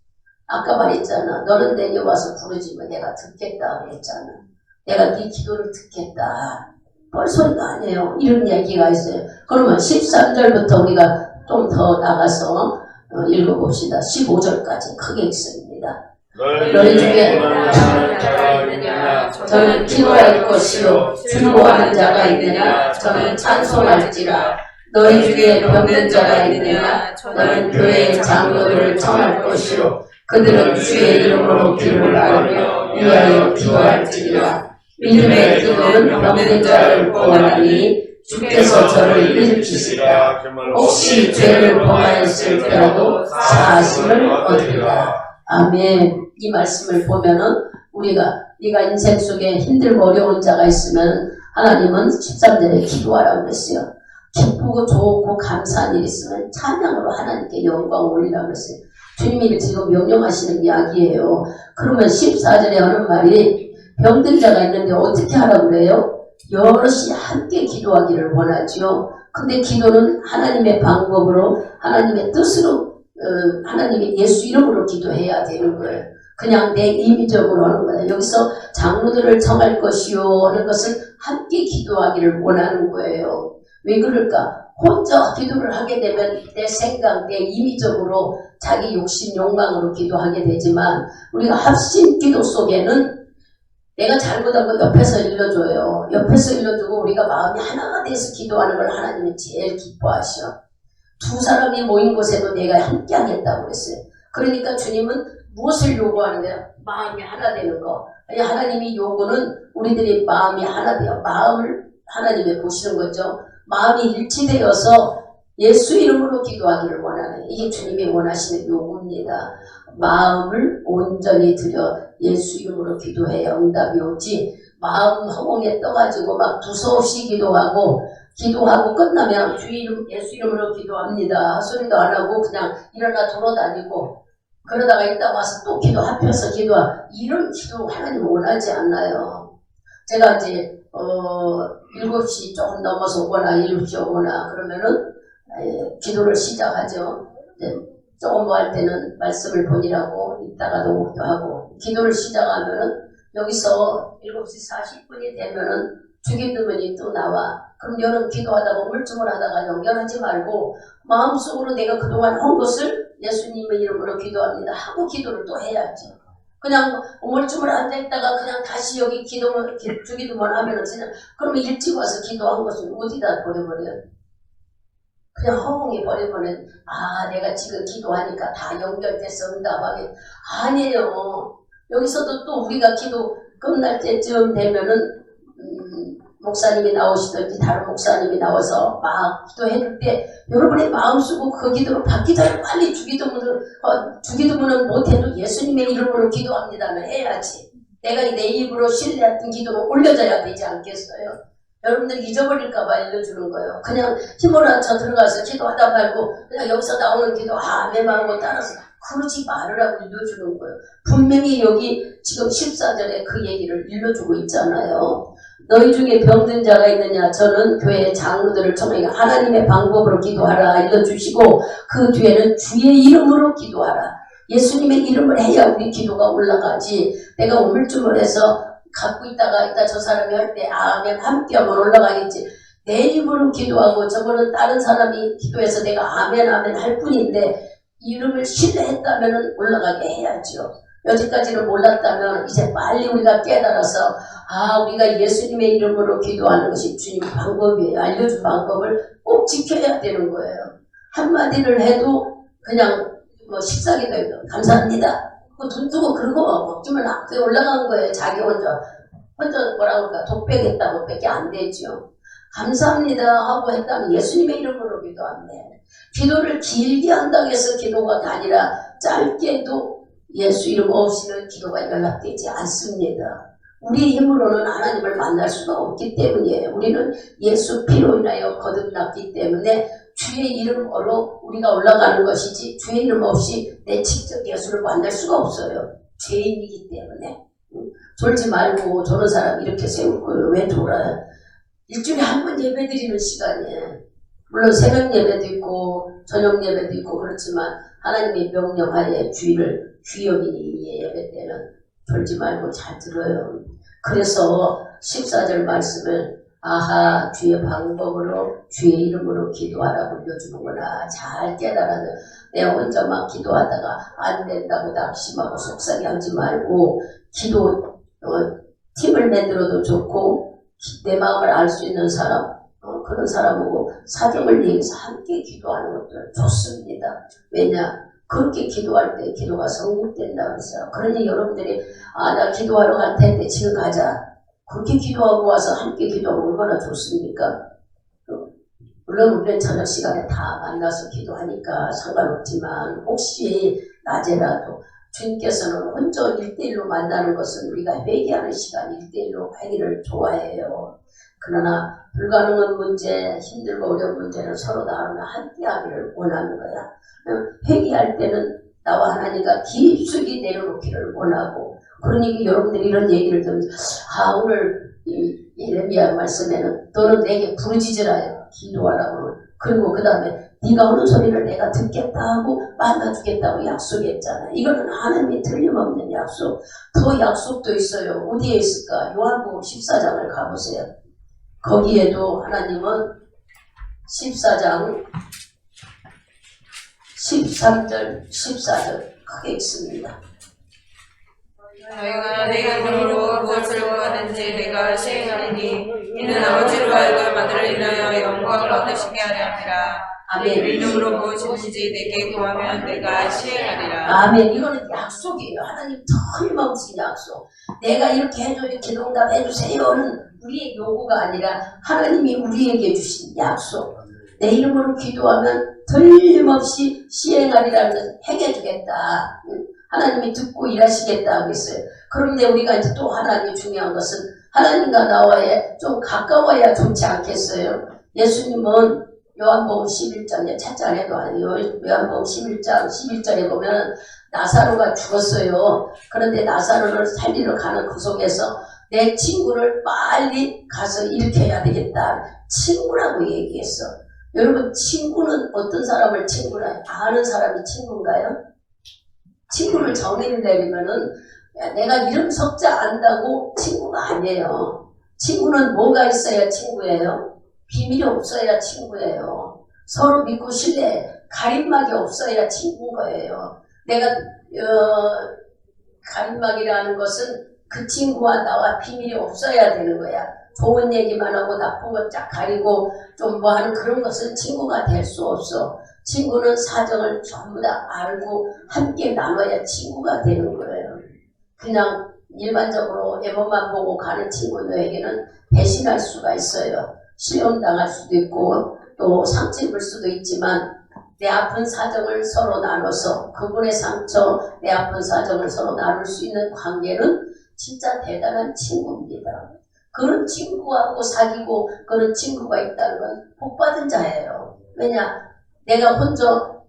아까 말했잖아. 너는 내게 와서 부르지면 내가 듣겠다 그랬잖아. 내가 네 기도를 듣겠다. 뻘소리가 아니에요. 이런 얘기가 있어요. 그러면 13절부터 우리가 좀 더 나가서 읽어봅시다. 15절까지 크게 읽습니다. 너희 중에 저는 기도할 것이요 즐거워하는 자가 있느냐 저는 찬송할지라. 너희 중에 병든 자가 있느냐 저는 교회의 장로들을 청할 것이요 그들은 주의 이름으로 기도를 하며 위하여 기도할지라. 믿음의 기도는 병든 자를 구원하니 주께서 저를 일으키시리라. 혹시 죄를 범하였을지라도 사하심을 얻으리라. 아멘. 이 말씀을 보면은 네가 인생 속에 힘들고 어려운 자가 있으면 하나님은 13절에 기도하라고 그랬어요. 기쁘고 좋고 감사한 일이 있으면 찬양으로 하나님께 영광 올리라고 그랬어요. 주님이 지금 명령하시는 이야기예요. 그러면 14절에 하는 말이 병든 자가 있는데 어떻게 하라고 그래요? 여럿이 함께 기도하기를 원하지요. 근데 기도는 하나님의 방법으로 하나님의 뜻으로 하나님의 예수 이름으로 기도해야 되는 거예요. 그냥 내 임의적으로 하는 거예요. 여기서 장로들을 청할 것이요 하는 것을 함께 기도하기를 원하는 거예요. 왜 그럴까? 혼자 기도를 하게 되면 내 생각, 내 임의적으로 자기 욕심, 욕망으로 기도하게 되지만 우리가 합심 기도 속에는 내가 잘못한 거 옆에서 일러줘요. 옆에서 일러주고 우리가 마음이 하나가 돼서 기도하는 걸 하나님은 제일 기뻐하셔. 두 사람이 모인 곳에도 내가 함께 하겠다고 했어요. 그러니까 주님은 무엇을 요구하는 거야? 마음이 하나 되는 거. 하나님이 요구는 우리들이 마음이 하나 돼요. 마음을 하나님이 보시는 거죠. 마음이 일치되어서 예수 이름으로 기도하기를 원하는, 이게 주님이 원하시는 요구입니다. 마음을 온전히 들여 예수 이름으로 기도해야 응답이 오지, 마음 허공에 떠가지고 막 두서없이 기도하고 끝나면 주 이름, 예수 이름으로 기도합니다 소리도 안 하고 그냥 일어나 돌아다니고 그러다가 이따 와서 또 기도 합해서 이런 기도 하나님 원하지 않나요? 제가 이제 7시 조금 넘어서 오거나 7시 오거나 그러면은 기도를 시작하죠. 조금 뭐 할 때는 말씀을 보니라고 이따가도 하고, 기도를 시작하면은 여기서 7시 40분이 되면은 주기도문이 또 나와. 그럼 여러분 기도하다가 우물쭈물하다가 연결하지 말고 마음속으로 내가 그동안 한 것을 예수님의 이름으로 기도합니다 하고 기도를 또 해야죠. 그냥 우물쭈물 앉아있다가 그냥 다시 여기 주기도문 하면은 그러면 일찍 와서 기도한 것을 어디다 버려버려요? 그냥 허공에 버려버리면 내가 지금 기도하니까 다 연결돼서 응답하게. 아니에요. 여기서도 또 우리가 기도 끝날 때쯤 되면은 목사님이 나오시든지 다른 목사님이 나와서 막 기도해줄 때 여러분의 마음 쓰고 그 기도를 받기 전에 빨리 주기도문은 못해도 예수님의 이름으로 기도합니다는 해야지. 내가 내 입으로 신뢰했던 기도를 올려줘야 되지 않겠어요? 여러분들 잊어버릴까봐 알려주는 거예요. 그냥 힘을 합쳐 들어가서 기도하다 말고 그냥 여기서 나오는 기도 아멘하고 따라서 그러지 말으라고 일러주는 거예요. 분명히 여기 지금 14절에 그 얘기를 일러주고 있잖아요. 너희 중에 병든 자가 있느냐? 저는 교회 장로들을 통해 하나님의 방법으로 기도하라 일러주시고 그 뒤에는 주의 이름으로 기도하라. 예수님의 이름을 해야 우리 기도가 올라가지. 내가 우물쭈물해서 갖고 있다가 이따 저 사람이 할 때 아멘 함께 하면 올라가겠지. 내 입으로 기도하고 저거는 다른 사람이 기도해서 내가 아멘 할 뿐인데 이름을 신뢰했다면 올라가게 해야죠. 여기까지는 몰랐다면 이제 빨리 우리가 깨달아서 우리가 예수님의 이름으로 기도하는 것이 주님 방법이에요. 알려준 방법을 꼭 지켜야 되는 거예요. 한마디를 해도 그냥 식사기도 감사합니다. 눈 뜨고 그러고 먹지만 앞에 올라간 거예요. 자기 혼자 뭐라 그럴까 독백했다고 밖에 안 되죠. 감사합니다 하고 했다면 예수님의 이름으로 기도합니다. 기도를 길게 한다고 해서 기도가 아니라 짧게도 예수 이름 없이는 기도가 연락되지 않습니다. 우리 힘으로는 하나님을 만날 수가 없기 때문이에요. 우리는 예수 피로 인하여 거듭났기 때문에 주의 이름으로 우리가 올라가는 것이지 주의 이름 없이 내 직접 예수를 만날 수가 없어요. 죄인이기 때문에. 졸지 말고 저런 사람 이렇게 세우고 왜 졸아요? 일주일에 한 번 예배 드리는 시간이에요. 물론 새벽 예배도 있고 저녁 예배도 있고 그렇지만 하나님의 명령하에 주의 여기니 예배 때는 졸지 말고 잘 들어요. 그래서 14절 말씀을 주의 방법으로 주의 이름으로 기도하라고 올려주는구나. 잘 깨달아서 내가 혼자 막 기도하다가 안 된다고 낙심하고 속상해하지 말고 팀을 만들어도 좋고 내 마음을 알 수 있는 사람 그런 사람하고 사정을 얘기해서 함께 기도하는 것도 좋습니다. 왜냐? 그렇게 기도할 때 기도가 성공된다고 했어요. 그러니 여러분들이 나 기도하러 갈 텐데 지금 가자. 그렇게 기도하고 와서 함께 기도하면 얼마나 좋습니까? 물론 우리는 저녁 시간에 다 만나서 기도하니까 상관없지만 혹시 낮에라도 주님께서는 혼자 1대1로 만나는 것은 우리가 회개하는 시간 1대1로 하기를 좋아해요. 그러나 불가능한 문제, 힘들고 어려운 문제는 서로 나누며 함께 하기를 원하는 거야. 회개할 때는 나와 하나님과 깊숙이 내려놓기를 원하고, 그러니까 여러분들이 이런 얘기를 들으면 오늘 예레미야 말씀에는 너는 내게 부르짖으라 기도하라고, 그리고 그 다음에 네가 하는 소리를 내가 듣겠다 하고 만나주겠다고 약속했잖아. 이거는 하나님이 틀림없는 약속. 더 약속도 있어요. 어디에 있을까? 요한복음 14장을 가보세요. 거기에도 하나님은 14장 13절 14절 크게 읽습니다. 너희가 내 이름으로 무엇을 구하든지 내가 시행하리니 이는 아버지로 하여금 아들을 인하여 영광을 얻으시게 하려 함이라. 내 아멘. 이름으로 무엇이든지 내게 구하면 내가 시행하리라. 아멘. 이거는 약속이에요. 하나님 틀림없이 약속. 내가 이렇게 해줘, 이렇게 응답해주세요는 우리의 요구가 아니라 하나님이 우리에게 주신 약속. 내 이름으로 기도하면 틀림없이 시행하리라는 행해주겠다. 하나님이 듣고 일하시겠다고 했어요. 그런데 우리가 이제 또 하나님이 중요한 것은 하나님과 나와의 좀 가까워야 좋지 않겠어요? 예수님은 요한복음 11장에 찾자해도 아니에요. 요한복음 11장 11절에 보면 나사로가 죽었어요. 그런데 나사로를 살리러 가는 그 속에서 내 친구를 빨리 가서 일으켜야 되겠다. 친구라고 얘기했어. 여러분, 친구는 어떤 사람을 친구라 아는 사람이 친구인가요? 친구를 정의를 내리면은 내가 이름 석자 안다고 친구가 아니에요. 친구는 뭐가 있어야 친구예요? 비밀이 없어야 친구예요. 서로 믿고 신뢰, 가림막이 없어야 친구인 거예요. 내가 가림막이라는 것은 그 친구와 나와 비밀이 없어야 되는 거야. 좋은 얘기만 하고 나쁜 것 쫙 가리고 좀 뭐 하는 그런 것은 친구가 될 수 없어. 친구는 사정을 전부 다 알고 함께 나눠야 친구가 되는 거예요. 그냥 일반적으로 애모만 보고 가는 친구들에게는 배신할 수가 있어요. 실형당할 수도 있고 또 상처 입을 수도 있지만 내 아픈 사정을 서로 나눠서 그분의 상처, 내 아픈 사정을 서로 나눌 수 있는 관계는 진짜 대단한 친구입니다. 그런 친구하고 사귀고 그런 친구가 있다는 건 복받은 자예요. 왜냐? 내가 혼자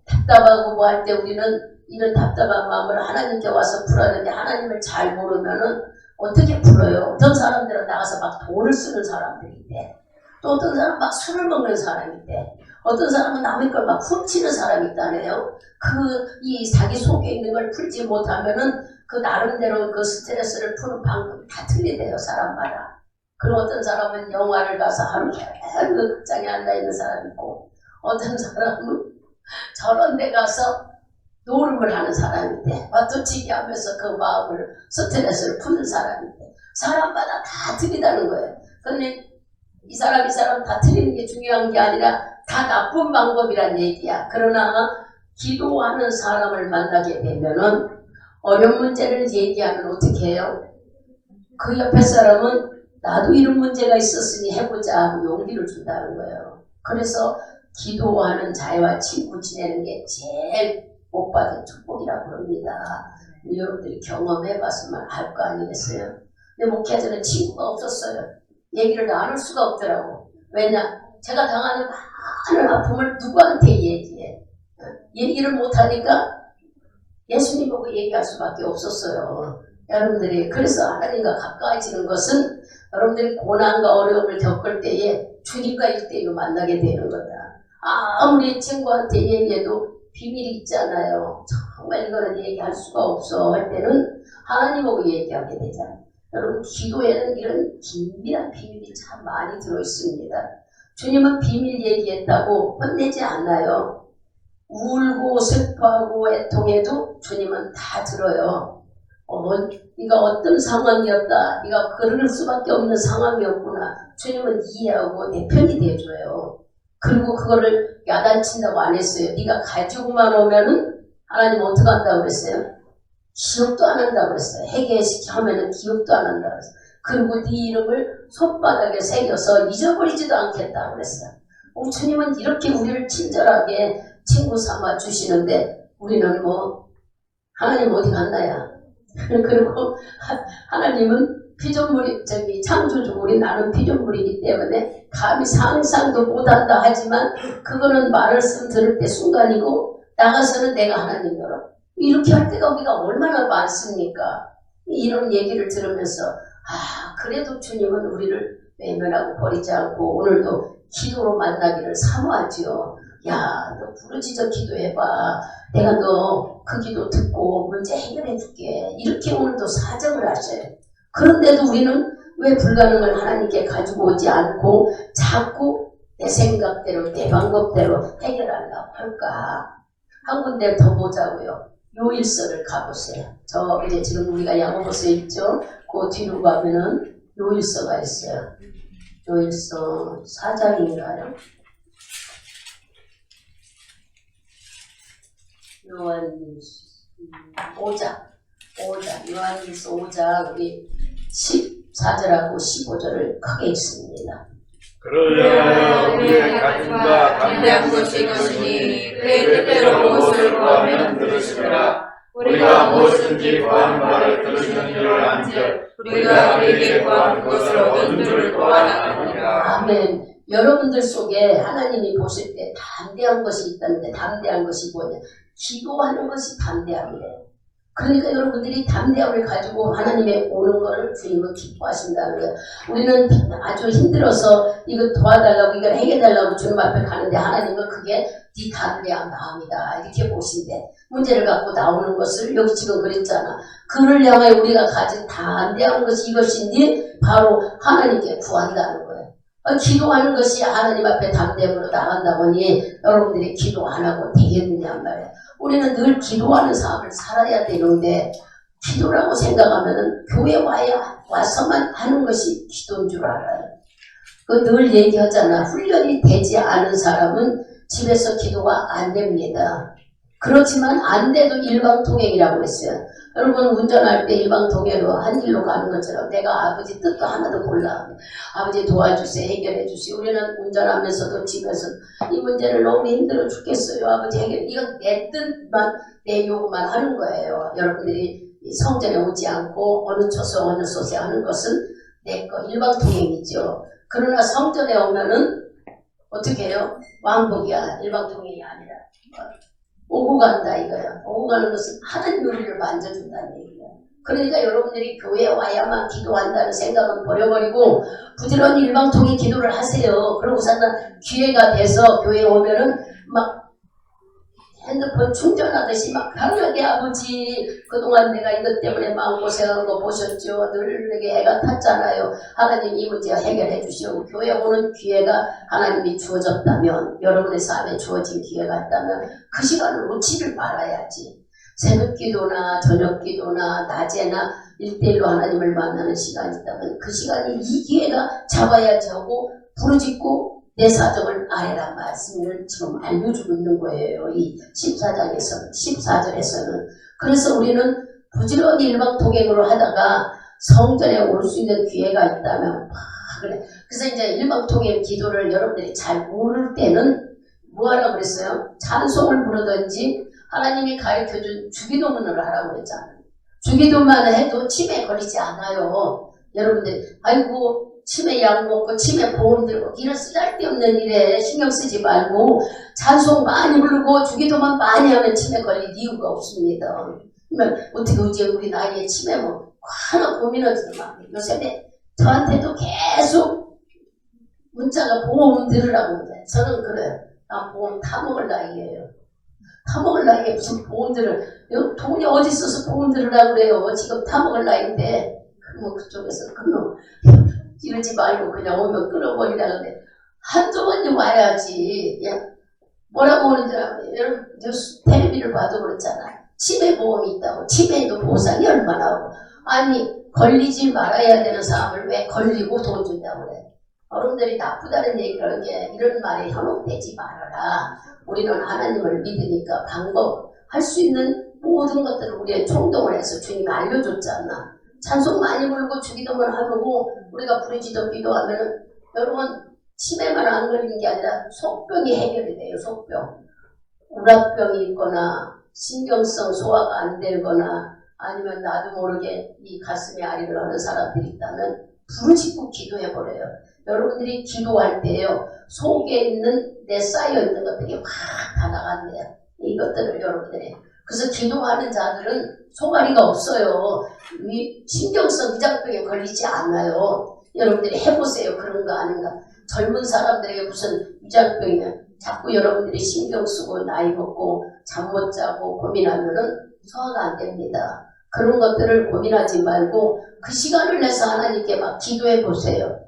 답답하고 뭐 할 때 우리는 이런 답답한 마음을 하나님께 와서 풀어야되는데 하나님을 잘 모르면은 어떻게 풀어요? 어떤 사람들은 나가서 막 돈을 쓰는 사람들인데 또 어떤 사람은 막 술을 먹는 사람인데 어떤 사람은 남의 걸 막 훔치는 사람이 있다네요. 이 자기 속에 있는 걸 풀지 못하면은 그 나름대로 그 스트레스를 푸는 방법이 다 틀리대요, 사람마다. 그리고 어떤 사람은 영화를 가서 하루 종일 그 극장에 앉아있는 사람이 있고 어떤 사람은 저런 데 가서 노름을 하는 사람인데 와투치기 하면서 그 마음을 스트레스를 푸는 사람인데 사람마다 다 틀리다는 거예요. 그런데 이 사람 다 틀리는 게 중요한 게 아니라 다 나쁜 방법이란 얘기야. 그러나 기도하는 사람을 만나게 되면은 어려운 문제를 얘기하면 어떻게 해요? 그 옆에 사람은 나도 이런 문제가 있었으니 해보자 하고 용기를 준다는 거예요. 그래서 기도하는 자와 친구 지내는 게 제일 복받은 축복이라고 그럽니다. 여러분들이 경험해봤으면 알 거 아니겠어요? 근데 목회자는 친구가 없었어요. 얘기를 나눌 수가 없더라고. 왜냐? 제가 당하는 많은 아픔을 누구한테 얘기해? 얘기를 못하니까 예수님 보고 얘기할 수밖에 없었어요. 여러분들이 그래서 하나님과 가까워지는 것은 여러분들이 고난과 어려움을 겪을 때에 주님과 일대일로 만나게 되는 거다. 아무리 친구한테 얘기해도 비밀이 있잖아요. 정말 이거는 얘기할 수가 없어 할 때는 하나님하고 얘기하게 되잖아요. 여러분 기도에는 이런 긴밀한 비밀이 참 많이 들어있습니다. 주님은 비밀 얘기했다고 혼내지 않아요. 울고 슬퍼하고 애통해도 주님은 다 들어요. 네가 어떤 상황이었다. 네가 그럴 수밖에 없는 상황이었구나. 주님은 이해하고 내 편이 돼줘요. 그리고 그거를 야단친다고 안 했어요. 네가 가지고만 오면은 하나님 어떻게 한다고 그랬어요? 기억도 안 한다고 그랬어요. 회개시키 하면은 기억도 안 한다고 그랬어요. 그리고 네 이름을 손바닥에 새겨서 잊어버리지도 않겠다고 그랬어요. 주님은 이렇게 우리를 친절하게 친구 삼아 주시는데 우리는 뭐 하나님 어디 갔나야? 그리고 하나님은 피조물이 창조주 우리 나는 피조물이기 때문에 감히 상상도 못한다 하지만 그거는 말씀 들을 때 순간이고 나가서는 내가 하나님으로 이렇게 할 때가 우리가 얼마나 많습니까? 이런 얘기를 들으면서 그래도 주님은 우리를 외면하고 버리지 않고 오늘도 기도로 만나기를 사모하지요. 야, 너 부르짖어 기도해봐. 내가 너 그 기도 듣고 문제 해결해줄게. 이렇게 오늘도 사정을 하셔요. 그런데도 우리는 왜 불가능을 하나님께 가지고 오지 않고 자꾸 내 생각대로 내 방법대로 해결하려고 할까? 한 군데 더 보자고요. 요일서를 가보세요. 저 이제 지금 우리가 야고보서 있죠? 그 뒤로 가면은 요일서가 있어요. 요일서 4장인가요? 요한일서 5장 우리 14절하고 15절을 크게 읽습니다. 그러려면 우리의 가슴과 담대한 것이 이것이니 그의 뜻대로 무엇을 구하면 들으시리라. 우리가 무엇든지 구하는 바를 들으시는 줄 안즉 우리가 우리에게 구하는 것을 얻은 줄 또한 아느니라. 아멘. 여러분들 속에 하나님이 보실 때 담대한 것이 있다는데 담대한 것이 뭐냐? 기도하는 것이 담대함이래요. 그러니까 여러분들이 담대함을 가지고 하나님의 오는 것을 주님은 기뻐하신다는 거예요. 우리는 아주 힘들어서 이거 도와달라고 이걸 해결해달라고 주님 앞에 가는데 하나님은 그게 네 담대한 마음이다 이렇게 보신대. 문제를 갖고 나오는 것을 여기 지금 그랬잖아. 그를 향하여 우리가 가진 담대한 것이 이것이니 바로 하나님께 구한다는 거예요. 기도하는 것이 하나님 앞에 담대함으로 나간다 보니 여러분들이 기도 안 하고 되겠느냐 말이야. 우리는 늘 기도하는 삶을 살아야 되는데 기도라고 생각하면은 교회 와서만 하는 것이 기도인 줄 알아요. 그 늘 얘기하잖아. 훈련이 되지 않은 사람은 집에서 기도가 안 됩니다. 그렇지만 안 돼도 일방통행이라고 했어요. 여러분 운전할 때 일방통행으로 한 길로 가는 것처럼 내가 아버지 뜻도 하나도 몰라. 아버지 도와주세요. 해결해 주세요. 우리는 운전하면서도 집에서 이 문제를 너무 힘들어 죽겠어요. 아버지 해결. 이건 내 뜻만 내 요구만 하는 거예요. 여러분들이 성전에 오지 않고 어느 초소 어느 소세 하는 것은 내 거 일방통행이죠. 그러나 성전에 오면은 어떻게 해요? 왕복이야. 일방통행이 아니라. 오고 간다 이거야. 오고 가는 것은 하나님 우리를 만져준다는 얘기야. 그러니까 여러분들이 교회에 와야만 기도한다는 생각은 버려버리고 부지런히 일방통행 기도를 하세요. 그러고서는 기회가 돼서 교회에 오면은 막 핸드폰 충전하듯이 막 강하게 아버지 그동안 내가 이것 때문에 마음고생한 거 보셨죠? 늘 내게 해가 탔잖아요. 하나님 이 문제 해결해 주시오. 교회 오는 기회가 하나님이 주어졌다면 여러분의 삶에 주어진 기회가 있다면 그 시간을 놓치를 말아야지. 새벽 기도나 저녁 기도나 낮에나 1대1로 하나님을 만나는 시간이 있다면 그 시간이 이 기회가 잡아야지 하고 부르짖고 내 사정을 아뢰란 말씀을 지금 알려주고 있는 거예요. 이 14장에서는, 14절에서는. 그래서 우리는 부지런히 일방통행으로 하다가 성전에 올 수 있는 기회가 있다면 그래. 그래서 이제 일방통행 기도를 여러분들이 잘 모를 때는 뭐하라고 그랬어요? 찬송을 부르든지 하나님이 가르쳐준 주기도문을 하라고 그랬잖아요. 주기도만 해도 치매에 걸리지 않아요. 여러분들 아이고 치매 약 먹고 치매 보험 들고 이런 쓰잘데없는 일에 신경 쓰지 말고 찬송 많이 부르고 주기도만 많이 하면 치매 걸릴 이유가 없습니다. 그러면 어떻게 우리 나이에 치매 뭐 하나 고민하지만 요새 저한테도 계속 문자가 보험 들으라고 그래. 저는 그래요. 난 보험 타먹을 나이에요. 타먹을 나이에 무슨 보험 들을 돈이 어디 있어서 보험 들으라고 그래요. 지금 타먹을 나이인데 그럼 그쪽에서 그놈 이러지 말고 그냥 오면 끊어버리라는데 한두 번이 와야지. 야, 뭐라고 오는 줄 알아요? 여러분 뉴스 텔레비를 봐도 그렇잖아. 치매보험이 있다고. 치매도 보상이 얼마나 하고. 아니 걸리지 말아야 되는 사람을 왜 걸리고 돈 준다고 그래. 어른들이 나쁘다는 얘기를 하는 게 이런 말에 현혹되지 말아라. 우리는 하나님을 믿으니까 방법 할 수 있는 모든 것들을 우리의 총동을 해서 주님이 알려줬잖아. 찬송 많이 부르고 주기도만 하고 우리가 부르짖어 기도하면 여러분 치매만 안 걸리는 게 아니라 속병이 해결이 돼요. 속병. 우라병이 있거나 신경성 소화가 안 되거나 아니면 나도 모르게 이 가슴에 아리를 하는 사람들이 있다면 부르짖고 기도해버려요. 여러분들이 기도할 때요 속에 있는 내 쌓여있는 것들이 확 다 나간대요. 이것들을 여러분들이 그래서 기도하는 자들은 소가리가 없어요. 신경성 위장병에 걸리지 않아요. 여러분들이 해보세요. 그런 거 아닌가. 젊은 사람들에게 무슨 위장병이냐. 자꾸 여러분들이 신경 쓰고 나이 먹고 잠 못 자고 고민하면은 소화가 안 됩니다. 그런 것들을 고민하지 말고 그 시간을 내서 하나님께 막 기도해 보세요.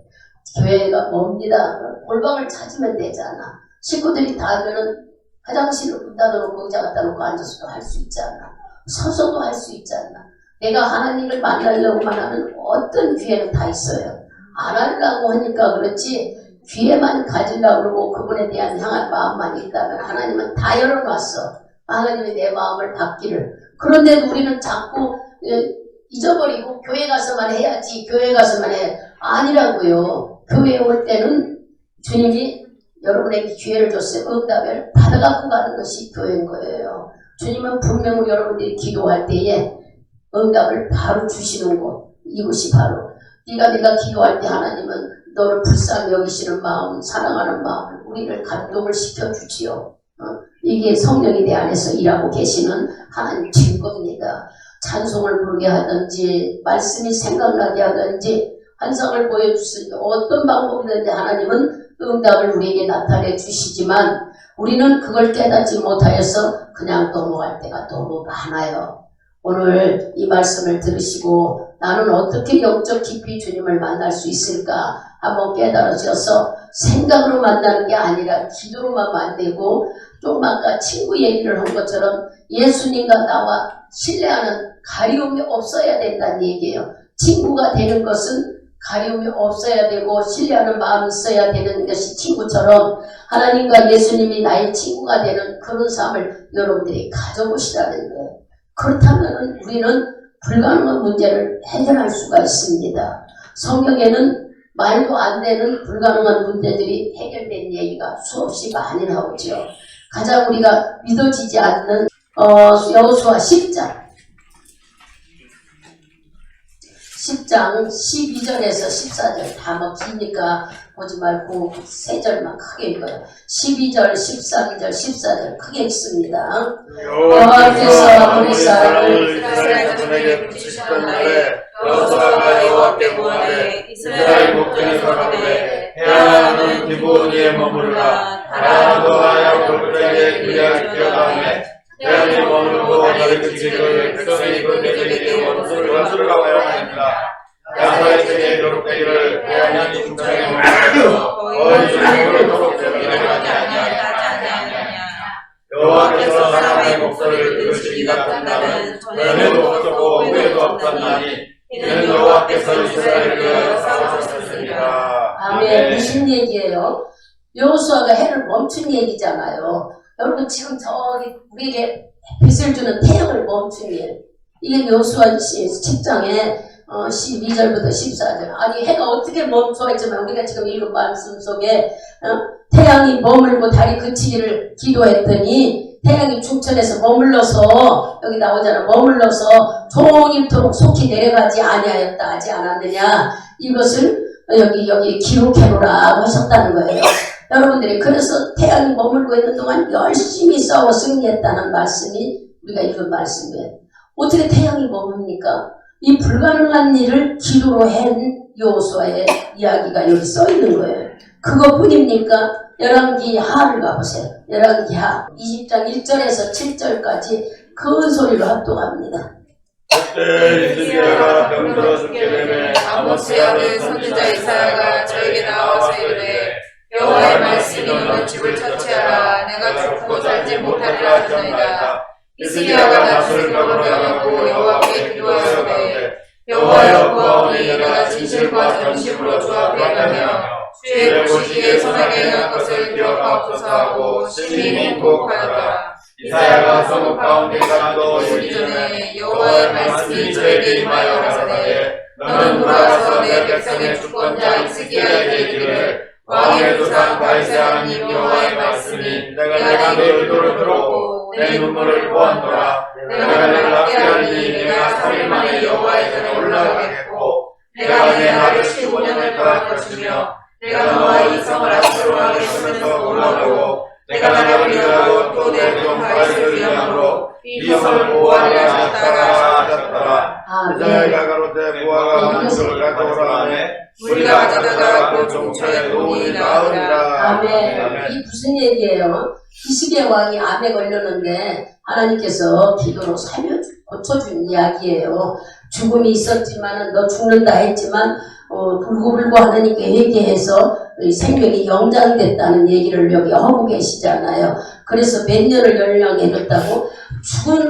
교회가 멉니다. 골방을 찾으면 되잖아. 식구들이 다 하면은 화장실을 문 닫아놓고 의자 갖다 놓고 앉아서도 할 수 있잖아. 서서도 할 수 있잖아. 내가 하나님을 만나려고만 하면 어떤 기회는 다 있어요. 안 하려고 하니까 그렇지 기회만 가지려고 그러고 그분에 대한 향한 마음만 있다면 하나님은 다 열어놨어. 하나님이 내 마음을 받기를. 그런데 우리는 자꾸 잊어버리고 교회 가서만 해야지, 교회 가서만 해. 아니라고요. 교회에 올 때는 주님이 여러분에게 기회를 줬어요. 응답을 받아갖고 가는 것이 교회인 거예요. 주님은 분명히 여러분들이 기도할 때에 응답을 바로 주시는 곳, 이곳이 바로 네가 기도할 때 하나님은 너를 불쌍히 여기시는 마음, 사랑하는 마음을 우리를 감동을 시켜주지요. 이게 성령이 내 안에서 일하고 계시는 하나님 증거입니다. 찬송을 부르게 하든지 말씀이 생각나게 하든지 환상을 보여주시든지 어떤 방법이든지 하나님은 응답을 우리에게 나타내 주시지만 우리는 그걸 깨닫지 못하여서 그냥 넘어갈 때가 너무 많아요. 오늘 이 말씀을 들으시고 나는 어떻게 영적 깊이 주님을 만날 수 있을까 한번 깨달으셔서 생각으로 만나는 게 아니라 기도로만 만들고 좀 아까 친구 얘기를 한 것처럼 예수님과 나와 신뢰하는 가리움이 없어야 된다는 얘기예요. 친구가 되는 것은 가리움이 없어야 되고 신뢰하는 마음이 있어야 되는 것이 친구처럼 하나님과 예수님이 나의 친구가 되는 그런 삶을 여러분들이 가져보시라는 거예요. 그렇다면 우리는 불가능한 문제를 해결할 수가 있습니다. 성경에는 말도 안 되는 불가능한 문제들이 해결된 얘기가 수없이 많이 나오죠. 가장 우리가 믿어지지 않는 여호수아 10장 12절에서 14절 다 먹히니까 보지 말고 3절만 크게 읽어요. 12절, 13절, 14절 크게 읽습니다. 여호와께서 우리 사람을 이스라엘 자손에게 붙이시던 날에 여호수아가 여호와께 구하되 이스라엘 목전에 서가되 해안하는 기브온 위에 머무르라. 하나도 하여 그들에게 그리하여 기어다음에 해안에 머무르고 너희 그지를 백성이 그들에게 원수를 갚아야 하니라. 야사의 책에 기록되기를 해안이 중창에 머무르고 거의 중으로 도록되게 하지 아니하였다. 여호와께서 사람의 목소리를 들으시기 같은 날은 전에도 없었고 후에도 없었나니 이는 여호와께서 이스라엘을 위하여 싸우셨습니다. 아멘. 무슨 얘기예요? 여호수아가 해를 멈춘 얘기잖아요. 여러분 지금 저기 우리에게 빛을 주는 태양을 멈춘 일. 이게 여호수아 10장에 12절부터 14절. 아니 해가 어떻게 멈춰 있지만 우리가 지금 읽은 말씀 속에 태양이 머물고 달이 그치기를 기도했더니 태양이 중천에서 머물러서 여기 나오잖아. 머물러서 종일토록 속히 내려가지 아니하였다 하지 않았느냐. 이것을 여기 기록해놓으라고 하셨다는 거예요. 여러분들이 그래서 태양이 머물고 있는 동안 열심히 싸워 승리했다는 말씀이 우리가 읽은 말씀이에요. 어떻게 태양이 머뭅니까? 이 불가능한 일을 기도로 한 여호수아의 이야기가 여기 써 있는 거예요. 그것뿐입니까? 열왕기 하를 가보세요. 열왕기 하 20장 1절에서 7절까지 큰 소리로 합동합니다. 그때 이스라엘가 병들어 죽게 되매 아모스의 아들 선지자 이사야가 저에게 나와서 이르되 여호와의 말씀이 너는 집을 처치하라. 내가 죽고 살지 못하리라 하시나이다. 히스기야가 다시를 거부하고 여호와께 기도하였되 여호와여 구하오니 내가 진실과 정심으로 주 앞에 가며 주의 보시기에 선하게 행한 것을 기억하옵소서 하고 심히 묵묵하였더라. 이사야가 성읍 가운데 가도 오기 전에 여호와의 말씀이 저에게 임하여 가라사대 너는 돌아가서 내 백성의 주권자 히스기야에게 이르기를 왕의 조상 다윗의 하나님 여호와의 말씀이 내가 내 기도를 들었고 내 눈물을 보았노라. 내가 너를 낫게 하리니 내가 3일 만에 여호와의 전에 올라가겠고 내가 내 나를 15년을 더할 것이며 내가 너와 이 성을 앞으로 하게 하면서 올라가고 내가 나를 위하여 또 내 종 다윗을 위함으로 이 성을 보호하려 하셨다가 이스라엘가 가로되 보아가 만족을 가져오라 하매 우리가 가져다가 그 종처에 돈이 나오리라. 아멘. 이 무슨 얘기예요? 히스기야 왕이 암에 걸렸는데 하나님께서 기도로 살려 고쳐준 이야기예요. 죽음이 있었지만은 너 죽는다 했지만 불구불구 하나님께 회개해서 생명이 영장됐다는 얘기를 여기 하고 계시잖아요. 그래서 몇 년을 연장해줬다고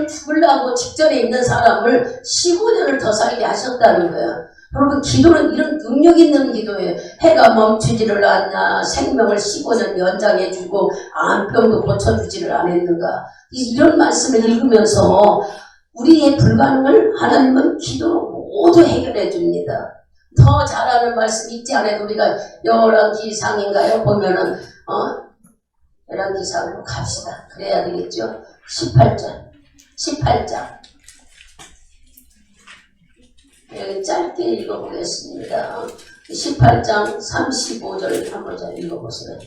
죽으려고 직전에 있는 사람을 15년을 더 살게 하셨다는 거예요. 여러분, 기도는 이런 능력 있는 기도예요. 해가 멈추지를 않냐, 생명을 15년 연장해주고 암병도 고쳐주지를 않았는가. 이런 말씀을 읽으면서 우리의 불가능을 하나님은 기도로 모두 해결해 줍니다. 더 잘하는 말씀 있지 않아도 우리가 열왕기상인가요? 보면은 열왕기상으로 갑시다. 그래야 되겠죠? 18장 여기 짧게 읽어보겠습니다. 18장 35절 한번 잘 읽어보세요.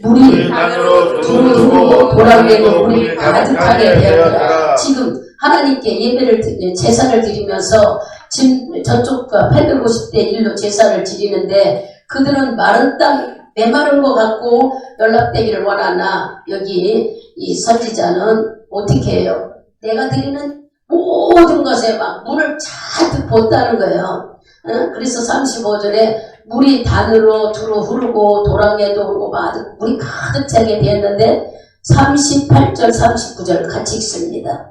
물이 땅으로 두루두루 돌아내고 물이 가득하게 되었더라. 지금 하나님께 예배를 제사를 드리면서 지금 저쪽과 850대 1로 제사를 드리는데 그들은 마른 땅 메마른 것 같고 연락되기를 원하나 여기 이 선지자는 어떻게 해요? 내가 드리는 모든 것에 막 물을 잔뜩 붓다는 거예요. 그래서 35절에 물이 단으로 두루 흐르고 도랑에도 오르고 물이 가득 차게 되었는데 38절 39절 같이 읽습니다.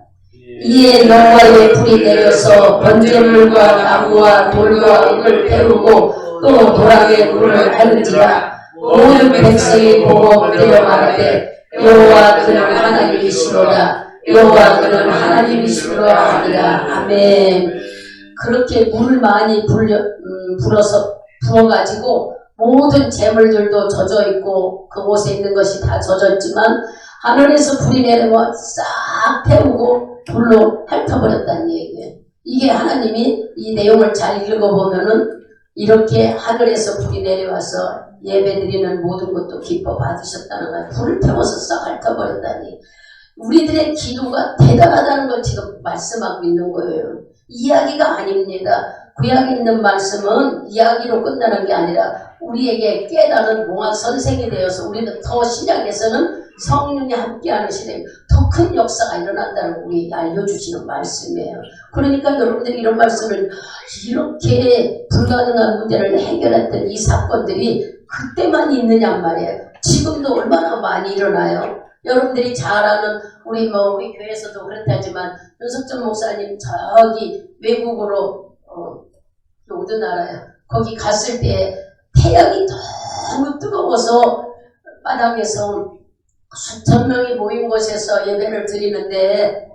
이에 여호와의 불이 내려서 번제물과 나무와 돌과 흙을 태우고 또 도랑에 물을 하는지라 모든 백성이 보고 엎드려 말하되 여호와 그는 하나님이시로다. 여호와 그는 하나님이시로다 하니라. 아멘. 그렇게 물을 많이 부어가지고 모든 재물들도 젖어있고 그곳에 있는 것이 다 젖었지만 하늘에서 불이 내려와 싹 태우고 불로 핥아버렸다는 얘기예요. 이게 하나님이 이 내용을 잘 읽어보면은 이렇게 하늘에서 불이 내려와서 예배드리는 모든 것도 기뻐 받으셨다는 거예요. 불을 태워서 싹 핥아버렸다니. 우리들의 기도가 대단하다는 걸 지금 말씀하고 있는 거예요. 이야기가 아닙니다. 구약에 있는 말씀은 이야기로 끝나는 게 아니라 우리에게 깨달은 몽학 선생이 되어서 우리는 더 신약에서는 성령이 함께하는 시대에 더 큰 역사가 일어난다는 우리 알려주시는 말씀이에요. 그러니까 여러분들이 이런 말씀을 이렇게 불가능한 문제를 해결했던 이 사건들이 그때만 있느냐 말이에요. 지금도 얼마나 많이 일어나요. 여러분들이 잘 아는 우리 교회에서도 그렇다지만 윤석준 목사님 저기 외국으로 어느 나라요? 거기 갔을 때 태양이 너무 뜨거워서 바닥에서 수천 명이 모인 곳에서 예배를 드리는데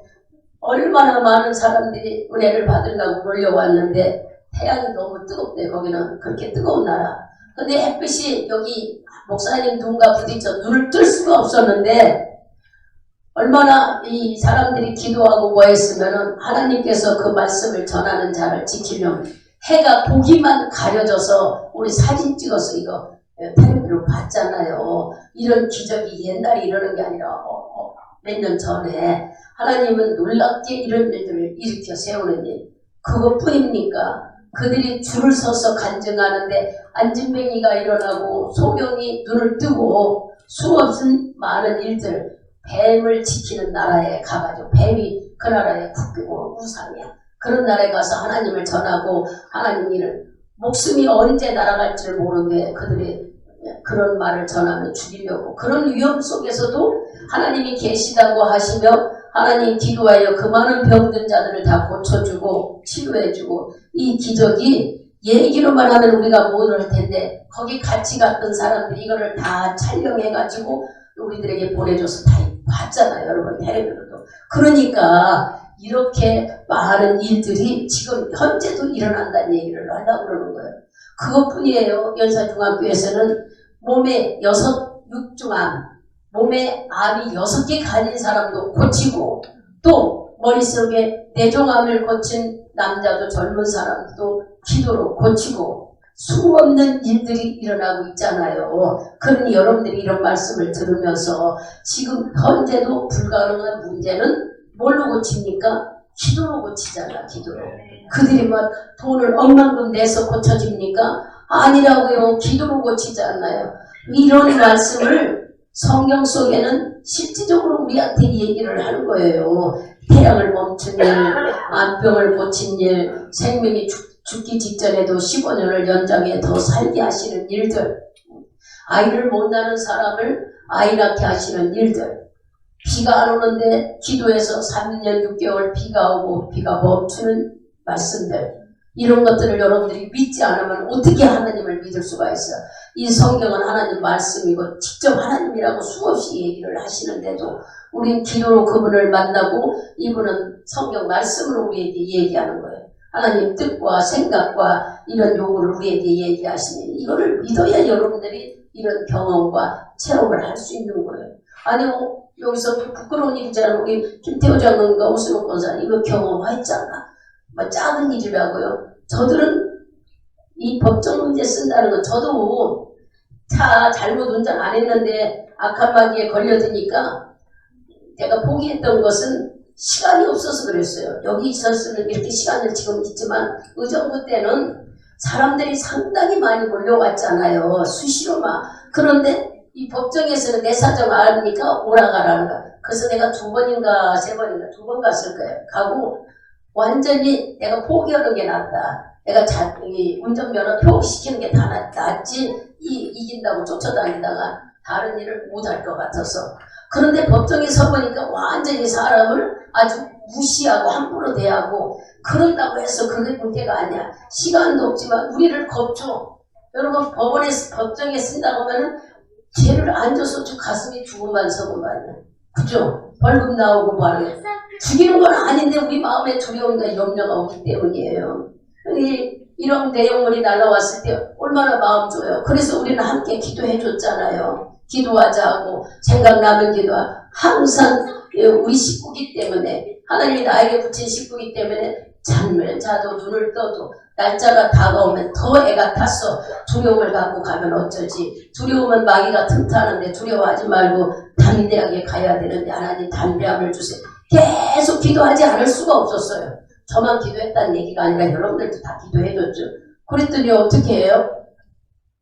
얼마나 많은 사람들이 은혜를 받으려고 몰려왔는데 태양이 너무 뜨겁대. 거기는 그렇게 뜨거운 나라. 근데 햇빛이 여기 목사님 눈과 부딪혀 눈을 뜰 수가 없었는데 얼마나 이 사람들이 기도하고 뭐 했으면은 하나님께서 그 말씀을 전하는 자를 지키면 해가 보기만 가려져서 우리 사진 찍어서 이거 텔레비로 봤잖아요. 이런 기적이 옛날에 이러는 게 아니라 몇 년 전에 하나님은 놀랍게 이런 일들을 일으켜 세우는 일. 그것뿐입니까? 그들이 줄을 서서 간증하는데 안진뱅이가 일어나고 소경이 눈을 뜨고 수없은 많은 일들. 뱀을 지키는 나라에 가가지고 뱀이 그 나라의 국기고 우상이야. 그런 나라에 가서 하나님을 전하고 하나님 일을 목숨이 언제 날아갈지를 모르는데 그들이 그런 말을 전하면 죽이려고 그런 위험 속에서도 하나님이 계시다고 하시며 하나님 기도하여 그 많은 병든 자들을 다 고쳐주고 치료해주고 이 기적이 얘기로만 하면 우리가 모를 텐데 거기 같이 갔던 사람들이 이거를 다 촬영해가지고 우리들에게 보내줘서 다 봤잖아요. 여러분 텔레비로도. 그러니까 이렇게 많은 일들이 지금 현재도 일어난다는 얘기를 하려고 그러는 거예요. 그것뿐이에요. 연사중학교에서는 몸에 6중암, 몸에 암이 6개 가진 사람도 고치고 또 머릿속에 뇌종암을 고친 남자도 젊은 사람도 기도로 고치고 수없는 일들이 일어나고 있잖아요. 그러니 여러분들이 이런 말씀을 들으면서 지금 현재도 불가능한 문제는 뭘로 고칩니까? 기도로 고치잖아. 기도로. 그들이 막 돈을 억만큼 내서 고쳐집니까? 아니라고요. 기도로 고치잖아요. 이런 말씀을 성경 속에는 실질적으로 우리한테 얘기를 하는 거예요. 태양을 멈춘 일, 암병을 고친 일, 생명이 죽기 직전에도 15년을 연장해 더 살게 하시는 일들, 아이를 못 낳는 사람을 아이 낳게 하시는 일들, 비가 안 오는데 기도해서 3년 6개월 비가 오고 비가 멈추는 말씀들, 이런 것들을 여러분들이 믿지 않으면 어떻게 하나님을 믿을 수가 있어? 이 성경은 하나님 말씀이고 직접 하나님이라고 수없이 얘기를 하시는데도 우린 기도로 그분을 만나고 이분은 성경 말씀으로 우리에게 얘기하는 거예요. 하나님 뜻과 생각과 이런 요구를 우리에게 얘기하시니 이거를 믿어야 여러분들이 이런 경험과 체험을 할 수 있는 거예요. 아니요, 여기서 부끄러운 일이잖아. 우리 김태호 장로님과 오승욱 권사님 이거 경험했잖아. 뭐 작은 일이라고요. 저들은 이 법정 문제 쓴다는 건 저도 차 잘못 운전 안 했는데 악한 마귀에 걸려드니까 내가 포기했던 것은 시간이 없어서 그랬어요. 여기 있었으면 이렇게 시간을 지금 있지만 의정부 때는 사람들이 상당히 많이 몰려왔잖아요. 수시로 막. 그런데 이 법정에서는 내 사정 알으니까 오라가라는 거야. 그래서 내가 2번인가 3번인가 2번 갔을 거예요. 가고 완전히 내가 포기하는 게 낫다. 내가 운전면허 표시키는 게 다 낫지 이긴다고 쫓아다니다가 다른 일을 못할 것 같아서. 그런데 법정에 서보니까 완전히 사람을 아주 무시하고 함부로 대하고 그런다고 해서 그게 문제가 아니야. 시간도 없지만 우리를 겁줘. 여러분 법정에 쓴다고 하면은 죄를 안 줘서 가슴이 죽음만 서고만요. 그죠? 벌금 나오고 바로 죽이는 건 아닌데 우리 마음에 두려움과 염려가 오기 때문이에요. 이런 내용물이 날라왔을 때 얼마나 마음 줘요. 그래서 우리는 함께 기도해 줬잖아요. 기도하자고 생각나면 기도하. 항상 우리 식구기 때문에 하나님이 나에게 붙인 식구기 때문에 잠을 자도 눈을 떠도 날짜가 다가오면 더 애가 탔어. 두려움을 갖고 가면 어쩌지. 두려움은 마귀가 틈타는데 두려워하지 말고 담대하게 가야 되는데 하나님 담대함을 주세요. 계속 기도하지 않을 수가 없었어요. 저만 기도했다는 얘기가 아니라 여러분들도 다 기도해줬죠. 그랬더니 어떻게 해요?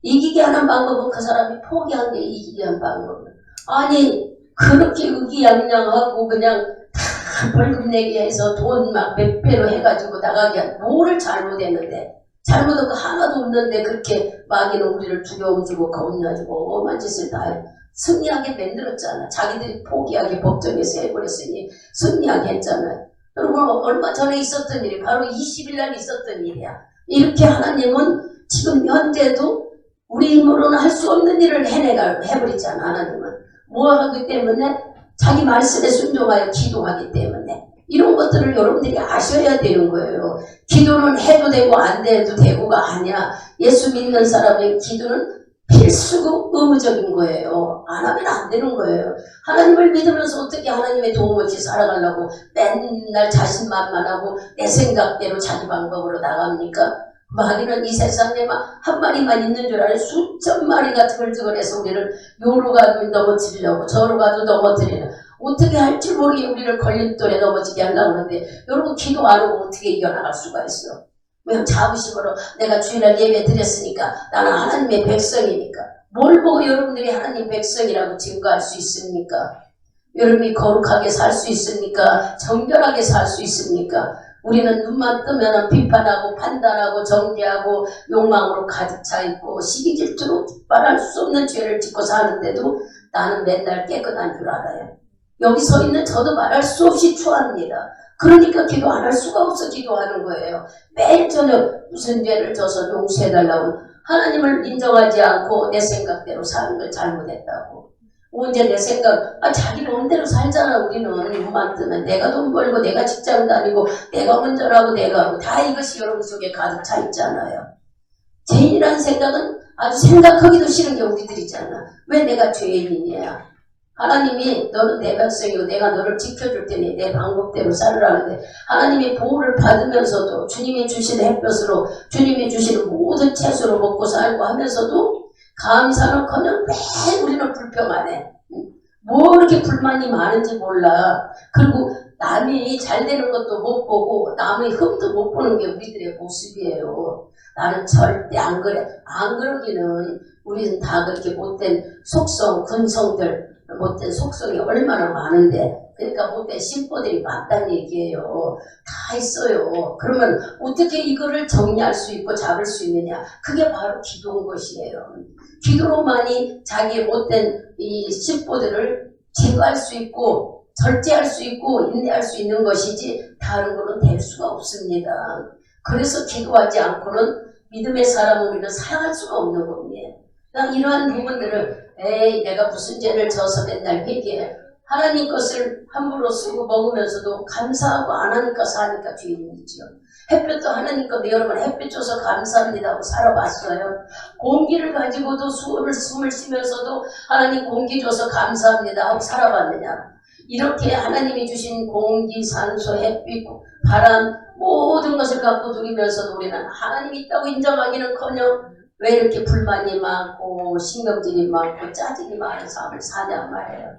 이기게 하는 방법은 그 사람이 포기한 게 이기게 하는 방법이에요. 아니 그렇게 의기양양하고 그냥 다 벌금 내게 해서 돈 막 몇 배로 해가지고 나가게 한 뭐를 잘못했는데 잘못한 거 하나도 없는데 그렇게 마귀는 우리를 두려움 주고 겁나주고 엄한 짓을 다 해. 승리하게 만들었잖아. 자기들이 포기하게 법정에서 해버렸으니 승리하게 했잖아요. 여러분 얼마 전에 있었던 일이 바로 20일 날 있었던 일이야. 이렇게 하나님은 지금 현재도 우리 힘으로는 할 수 없는 일을 해버리잖아. 하나님은 뭐 하기 때문에 자기 말씀에 순종하여 기도하기 때문에 이런 것들을 여러분들이 아셔야 되는 거예요. 기도는 해도 되고 안 해도 되고가 아니야. 예수 믿는 사람의 기도는 필수고 의무적인 거예요. 안 하면 안 되는 거예요. 하나님을 믿으면서 어떻게 하나님의 도움 없이 살아가려고 맨날 자신만만하고 내 생각대로 자기 방법으로 나갑니까? 마귀는 이 세상에 한 마리만 있는 줄 알아요. 수천 마리가 드글드글해서 우리를 요로 가도 넘어뜨리려고 저로 가도 넘어뜨리려고 어떻게 할지 모르게 우리를 걸림돌에 넘어지게 하려고 하는데 여러분 기도 안 하고 어떻게 이겨나갈 수가 있어. 그냥 자부심으로 내가 주일날 예배 드렸으니까 나는 하나님의 백성이니까 뭘 보고 여러분들이 하나님 백성이라고 증거할 수 있습니까? 여러분이 거룩하게 살 수 있습니까? 정결하게 살 수 있습니까? 우리는 눈만 뜨면 비판하고 판단하고 정죄하고 욕망으로 가득 차 있고 시기 질투로 말할 수 없는 죄를 짓고 사는데도 나는 맨날 깨끗한 줄 알아요. 여기 서 있는 저도 말할 수 없이 추합니다. 그러니까 기도 안 할 수가 없어 기도하는 거예요. 매일 저녁 무슨 죄를 져서 용서해달라고 하나님을 인정하지 않고 내 생각대로 사는 걸 잘못했다고. 언제 내 생각, 자기 마음대로 살잖아. 우리는 눈만 뜨면 내가 돈 벌고 내가 직장 다니고 내가 운전하고 내가 하고 다 이것이 여러분 속에 가득 차 있잖아요. 죄인이라는 생각은 아주 생각하기도 싫은 게 우리들이잖아. 왜 내가 죄인이냐. 하나님이 너는 내 백성이고 내가 너를 지켜줄 테니 내 방법대로 살으라는데 하나님이 보호를 받으면서도 주님이 주시는 햇볕으로 주님이 주시는 모든 채소로 먹고 살고 하면서도 감사는커녕 매일 우리는 불평하네. 뭐 이렇게 불만이 많은지 몰라. 그리고 남이 잘 되는 것도 못 보고 남의 흠도 못 보는 게 우리들의 모습이에요. 나는 절대 안 그래. 안 그러기는 우리는 다 그렇게 못된 속성, 근성들 못된 속성이 얼마나 많은데 그러니까 못된 신보들이 많다는 얘기예요. 다 있어요. 그러면 어떻게 이거를 정리할 수 있고 잡을 수 있느냐? 그게 바로 기도인 것이에요. 기도로만이 자기의 못된 이 신보들을 제거할 수 있고 절제할 수 있고 인내할 수 있는 것이지 다른 거는 될 수가 없습니다. 그래서 기도하지 않고는 믿음의 사람은 우리는 살아갈 수가 없는 겁니다. 그러니까 이러한 부분들을 에이 내가 무슨 죄를 져서 맨날 회개해. 하나님 것을 함부로 쓰고 먹으면서도 감사하고 안 하니까 사니까 죄인이죠. 햇볕도 하나님 것 여러분 햇볕 줘서 감사합니다 하고 살아봤어요. 공기를 가지고도 숨을 쉬면서도 하나님 공기 줘서 감사합니다 하고 살아봤느냐. 이렇게 하나님이 주신 공기, 산소, 햇빛, 바람 모든 것을 갖고 누리면서도 우리는 하나님이 있다고 인정하기는커녕 왜 이렇게 불만이 많고 신경질이 많고 짜증이 많은 삶을 사냐 말이에요.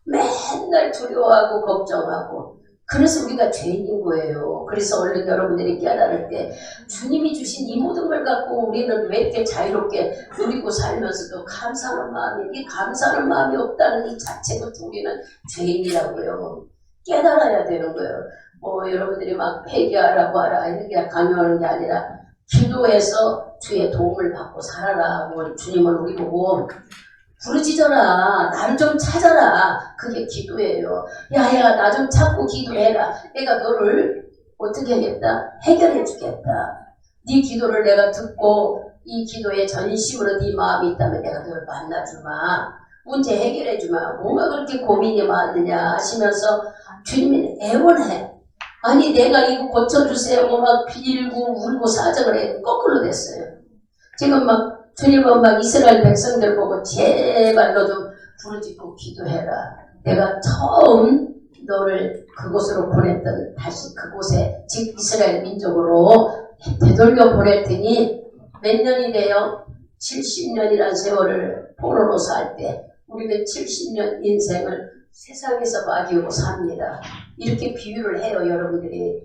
맨날 두려워하고 걱정하고 그래서 우리가 죄인인 거예요. 그래서 얼른 여러분들이 깨달을 때 주님이 주신 이 모든 걸 갖고 우리는 왜 이렇게 자유롭게 누리고 살면서도 감사하는 마음이 이 감사하는 마음이 없다는 이 자체부터 우리는 죄인이라고요. 깨달아야 되는 거예요. 여러분들이 막 회개하라고 하라 이렇게 강요하는 게 아니라 기도해서 주의 도움을 받고 살아라. 주님은 우리 보고 부르짖어라. 나를 좀 찾아라. 그게 기도예요. 야야 나 좀 찾고 기도해라. 내가 너를 어떻게 하겠다? 해결해 주겠다. 네 기도를 내가 듣고 이 기도에 전심으로 네 마음이 있다면 내가 너를 만나주마. 문제 해결해 주마. 뭐가 그렇게 고민이 많느냐 하시면서 주님이 애원해. 아니 내가 이거 고쳐주세요. 막 빌고 울고 사정을 해. 거꾸로 됐어요. 지금 막 주님은 막 이스라엘 백성들 보고 제발 너 좀 부르짖고 기도해라. 내가 처음 너를 그곳으로 보냈던 다시 그곳에 즉 이스라엘 민족으로 되돌려 보낼 테니 몇 년이 돼요? 70년이라는 세월을 포로로 살 때 우리는 70년 인생을 세상에서 마귀고 삽니다. 이렇게 비유를 해요. 여러분들이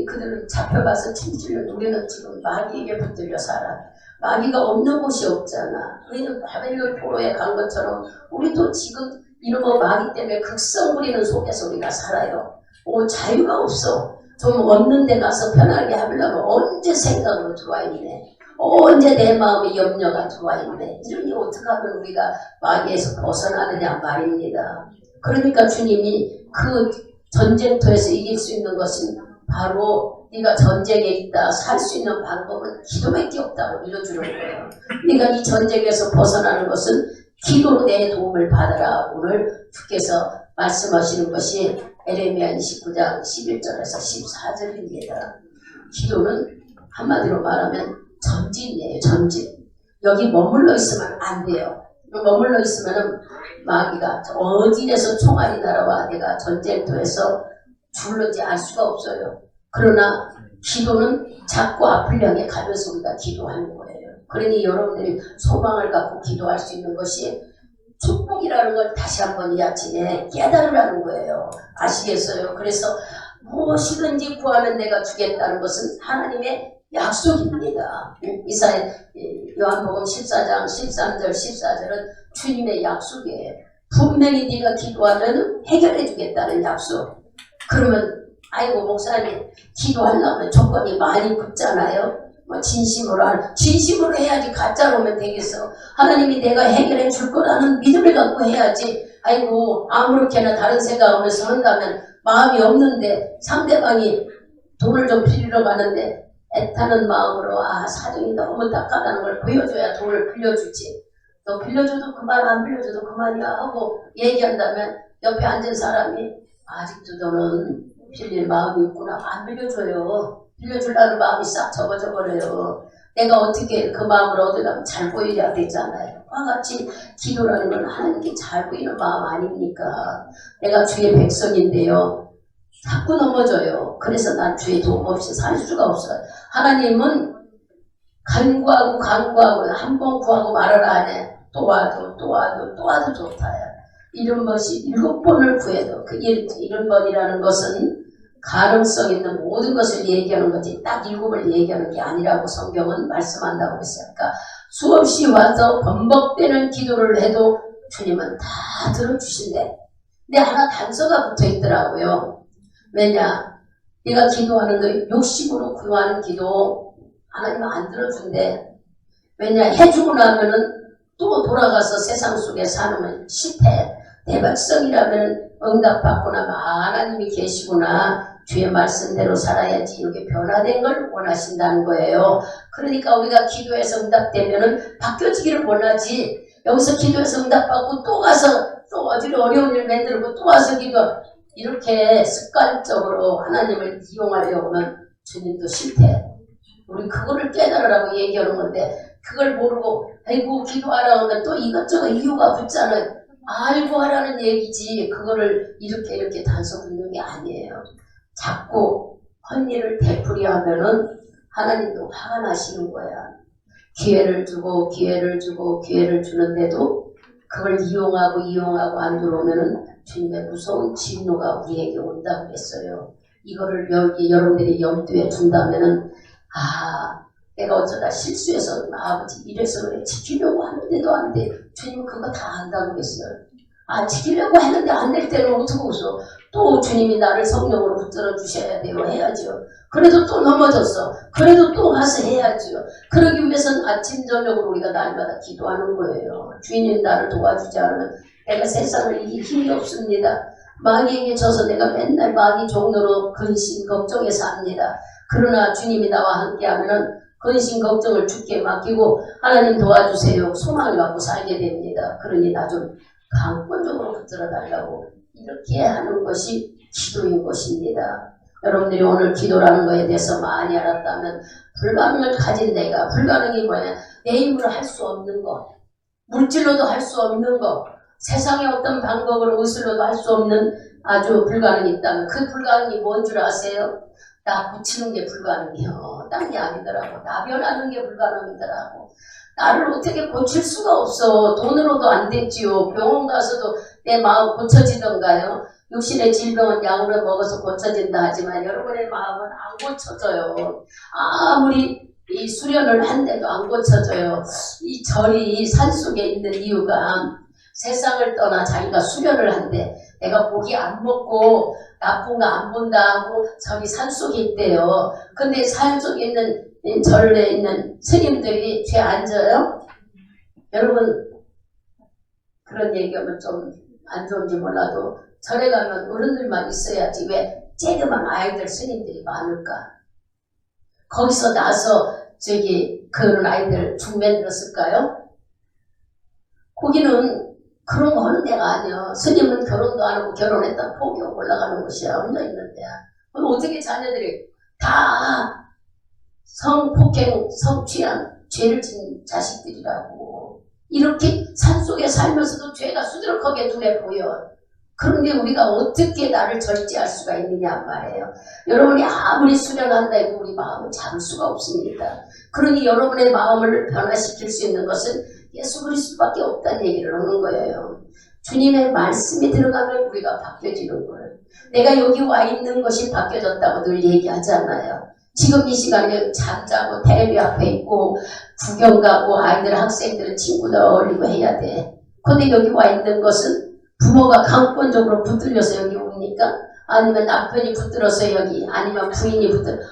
그들은 잡혀가서 70년 우리는 지금 마귀에게 붙들려 살아. 마귀가 없는 곳이 없잖아. 우리는 바벨론 포로에 간 것처럼 우리도 지금 이러면 마귀 때문에 극성 부리는 속에서 우리가 살아요. 자유가 없어. 좀 없는 데 가서 편하게 하려면 언제 생각으로 들어와 있네. 언제 내 마음에 염려가 들어와 있네. 이러니 어떻게 하면 우리가 마귀에서 벗어나느냐 말입니다. 그러니까 주님이 그 전쟁터에서 이길 수 있는 것은 바로 네가 전쟁에 있다 살 수 있는 방법은 기도밖에 없다고 일러주는 거예요. 네가 이 전쟁에서 벗어나는 것은 기도로 내 도움을 받아라. 오늘 주께서 말씀하시는 것이 에레미야 29장 11절에서 14절입니다. 기도는 한마디로 말하면 전진이에요. 전진. 여기 머물러 있으면 안 돼요. 머물러 있으면 마귀가 어디에서 총알이 날아와 내가 전쟁터에서 죽을지 알 수가 없어요. 그러나 기도는 작고 아플 향해 가면서 우리가 기도하는 거예요. 그러니 여러분들이 소망을 갖고 기도할 수 있는 것이 축복이라는 걸 다시 한번 이 아침에 깨달으라는 거예요. 아시겠어요? 그래서 무엇이든지 구하면 내가 주겠다는 것은 하나님의 약속입니다. 요한복음 14장 13절 14절은 주님의 약속이에요. 분명히 네가 기도하면 해결해 주겠다는 약속. 그러면 아이고 목사님 기도하려면 조건이 많이 붙잖아요. 진심으로 해야지 가짜로 오면 되겠어. 하나님이 내가 해결해 줄 거라는 믿음을 갖고 해야지. 아이고 아무렇게나 다른 생각하면서 한다면 마음이 없는데 상대방이 돈을 좀 빌리러 가는데 애타는 마음으로 사정이 너무 딱하다는 걸 보여줘야 돈을 빌려주지. 너 빌려줘도 그만 안 빌려줘도 그만이야 하고 얘기한다면 옆에 앉은 사람이 아직도 너는 빌릴 마음이 있구나. 안 빌려줘요. 빌려주려는 마음이 싹 접어져버려요. 내가 어떻게 그 마음을 얻으려면 잘 보여야 되잖아요. 그와 같이 기도라는 건 하나님께 잘 보이는 마음 아닙니까? 내가 주의 백성인데요. 자꾸 넘어져요. 그래서 난 주의 도움 없이 살 수가 없어요. 하나님은 간구하고 한 번 구하고 말하라 하네. 또 와도 좋다야. 이런 것이 7번을 구해도 그 7번이라는 것은 가능성 있는 모든 것을 얘기하는 거지 딱 7을 얘기하는 게 아니라고 성경은 말씀한다고 했어요. 그러니까 수없이 와서 번복되는 기도를 해도 주님은 다 들어주신대. 근데 하나 단서가 붙어 있더라고요. 왜냐? 내가 기도하는 거 욕심으로 구하는 기도 하나님은 안 들어준대. 왜냐? 해주고 나면은 또 돌아가서 세상 속에 사는 실패. 내 백성이라면 응답받고 나면 하나님이 계시구나. 주의 말씀대로 살아야지. 이렇게 변화된 걸 원하신다는 거예요. 그러니까 우리가 기도해서 응답되면은 바뀌어지기를 원하지. 여기서 기도해서 응답받고 또 가서 또 어려운 일 만들고 또 와서 기도. 이렇게 습관적으로 하나님을 이용하려고 하면 주님도 실패. 우리 그거를 깨달으라고 얘기하는 건데 그걸 모르고 아이고 기도하라고 하면 또 이것저것 이유가 붙잖아요. 알고 하라는 얘기지 그거를 이렇게 단서 붙는 게 아니에요. 자꾸 헌일을 베풀이야 하면은 하나님도 화가 나시는 거야. 기회를 주고 기회를 주는데도 그걸 이용하고 안 들어오면은 주님의 무서운 진노가 우리에게 온다고 했어요. 이거를 여기 여러분들이 염두에 둔다면은 내가 어쩌다 실수해서 아버지 이래서 그래 지키려고 하는데도 안 돼. 주님은 그거 다 안다고 했어요. 지키려고 했는데 안 될 때는 어떻게 웃어. 또 주님이 나를 성령으로 붙들어 주셔야 돼요. 해야죠. 그래도 또 넘어졌어. 그래도 또 가서 해야죠. 그러기 위해서는 아침 저녁으로 우리가 날마다 기도하는 거예요. 주인님 나를 도와주지 않으면 내가 세상을 이길 힘이 없습니다. 마귀에게 져서 내가 맨날 마귀 종로로 근심 걱정해서 합니다. 그러나 주님이 나와 함께하면 근심 걱정을 주께 맡기고 하나님 도와주세요. 소망을 갖고 살게 됩니다. 그러니 나 좀 강권적으로 붙들어 달라고 이렇게 하는 것이 기도인 것입니다. 여러분들이 오늘 기도라는 거에 대해서 많이 알았다면 불가능을 가진 내가 불가능이 뭐냐? 내 힘으로 할 수 없는 것, 물질로도 할 수 없는 것, 세상의 어떤 방법으로 의술로도 할 수 없는 아주 불가능이 있다면 그 불가능이 뭔 줄 아세요? 나 고치는 게 불가능해요. 딴 게 아니더라고. 나 변하는 게 불가능이더라고. 나를 어떻게 고칠 수가 없어. 돈으로도 안 됐지요. 병원 가서도 내 마음 고쳐지던가요. 육신의 질병은 약으로 먹어서 고쳐진다 하지만 여러분의 마음은 안 고쳐져요. 아무리 이 수련을 한데도 안 고쳐져요. 이 절이 산속에 있는 이유가 세상을 떠나 자기가 수련을 한대. 내가 고기 안 먹고 나쁜 거 안 본다 하고 저기 산속에 있대요. 근데 산속에 있는 절에 있는 스님들이 죄 안 져요? 여러분 그런 얘기하면 좀 안 좋은지 몰라도 절에 가면 어른들만 있어야지 왜 쬐그만 아이들 스님들이 많을까? 거기서 나서 그런 아이들 중매들었을까요? 거기는 그런 거 하는 데가 아니야. 스님은 결혼도 안 하고 결혼했다 포기하고 올라가는 곳이야. 혼자 있는 데야. 그럼 어떻게 자녀들이 다 성폭행, 성취한 죄를 진 자식들이라고. 이렇게 산속에 살면서도 죄가 수두룩하게 눈에 보여. 그런데 우리가 어떻게 나를 절제할 수가 있느냐 말이에요. 여러분이 아무리 수련한다 해도 우리 마음을 잡을 수가 없습니다. 그러니 여러분의 마음을 변화시킬 수 있는 것은 예수 그리스도밖에 없다는 얘기를 하는 거예요. 주님의 말씀이 들어가면 우리가 바뀌어지는 거예요. 내가 여기 와 있는 것이 바뀌어졌다고 늘 얘기하잖아요. 지금 이 시간에 잠자고 텔레비 앞에 있고 구경 가고 아이들 학생들은 친구들 어울리고 해야 돼. 근데 여기 와 있는 것은 부모가 강권적으로 붙들려서 여기 옵니까? 아니면 남편이 붙들어서 여기 아니면 부인이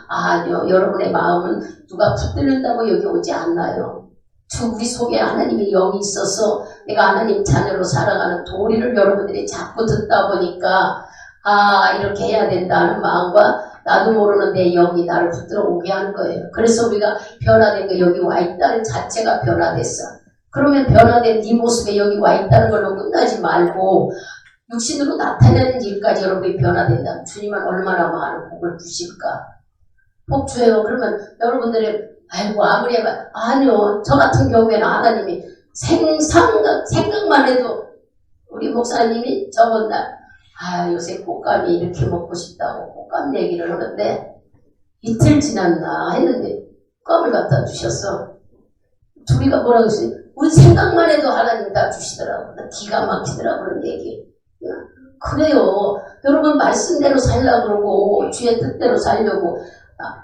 아니요. 여러분의 마음은 누가 붙들린다고 여기 오지 않나요? 우리 속에 하나님의 영이 있어서 내가 하나님 자녀로 살아가는 도리를 여러분들이 자꾸 듣다 보니까 이렇게 해야 된다는 마음과 나도 모르는 내 영이 나를 붙들어 오게 하는 거예요. 그래서 우리가 변화된 거 여기 와 있다는 자체가 변화됐어. 그러면 변화된 네 모습에 여기 와 있다는 걸로 끝나지 말고 육신으로 나타내는 일까지 여러분이 변화된다면 주님은 얼마나 많은 복을 주실까? 복 줘요. 그러면 여러분들이 아이고 아무리 해봐. 아니요. 저 같은 경우에는 하나님이 생각만 해도 우리 목사님이 저번 날 요새 꽃감이 이렇게 먹고 싶다고 꽃감 얘기를 하는데 이틀 지났나 했는데 꽃감을 갖다 주셨어. 둘이가 뭐라고 했어요? 우리 생각만 해도 하나님 다 주시더라고. 기가 막히더라고 그런 얘기. 그래요. 여러분 말씀대로 살려고 그러고 주의 뜻대로 살려고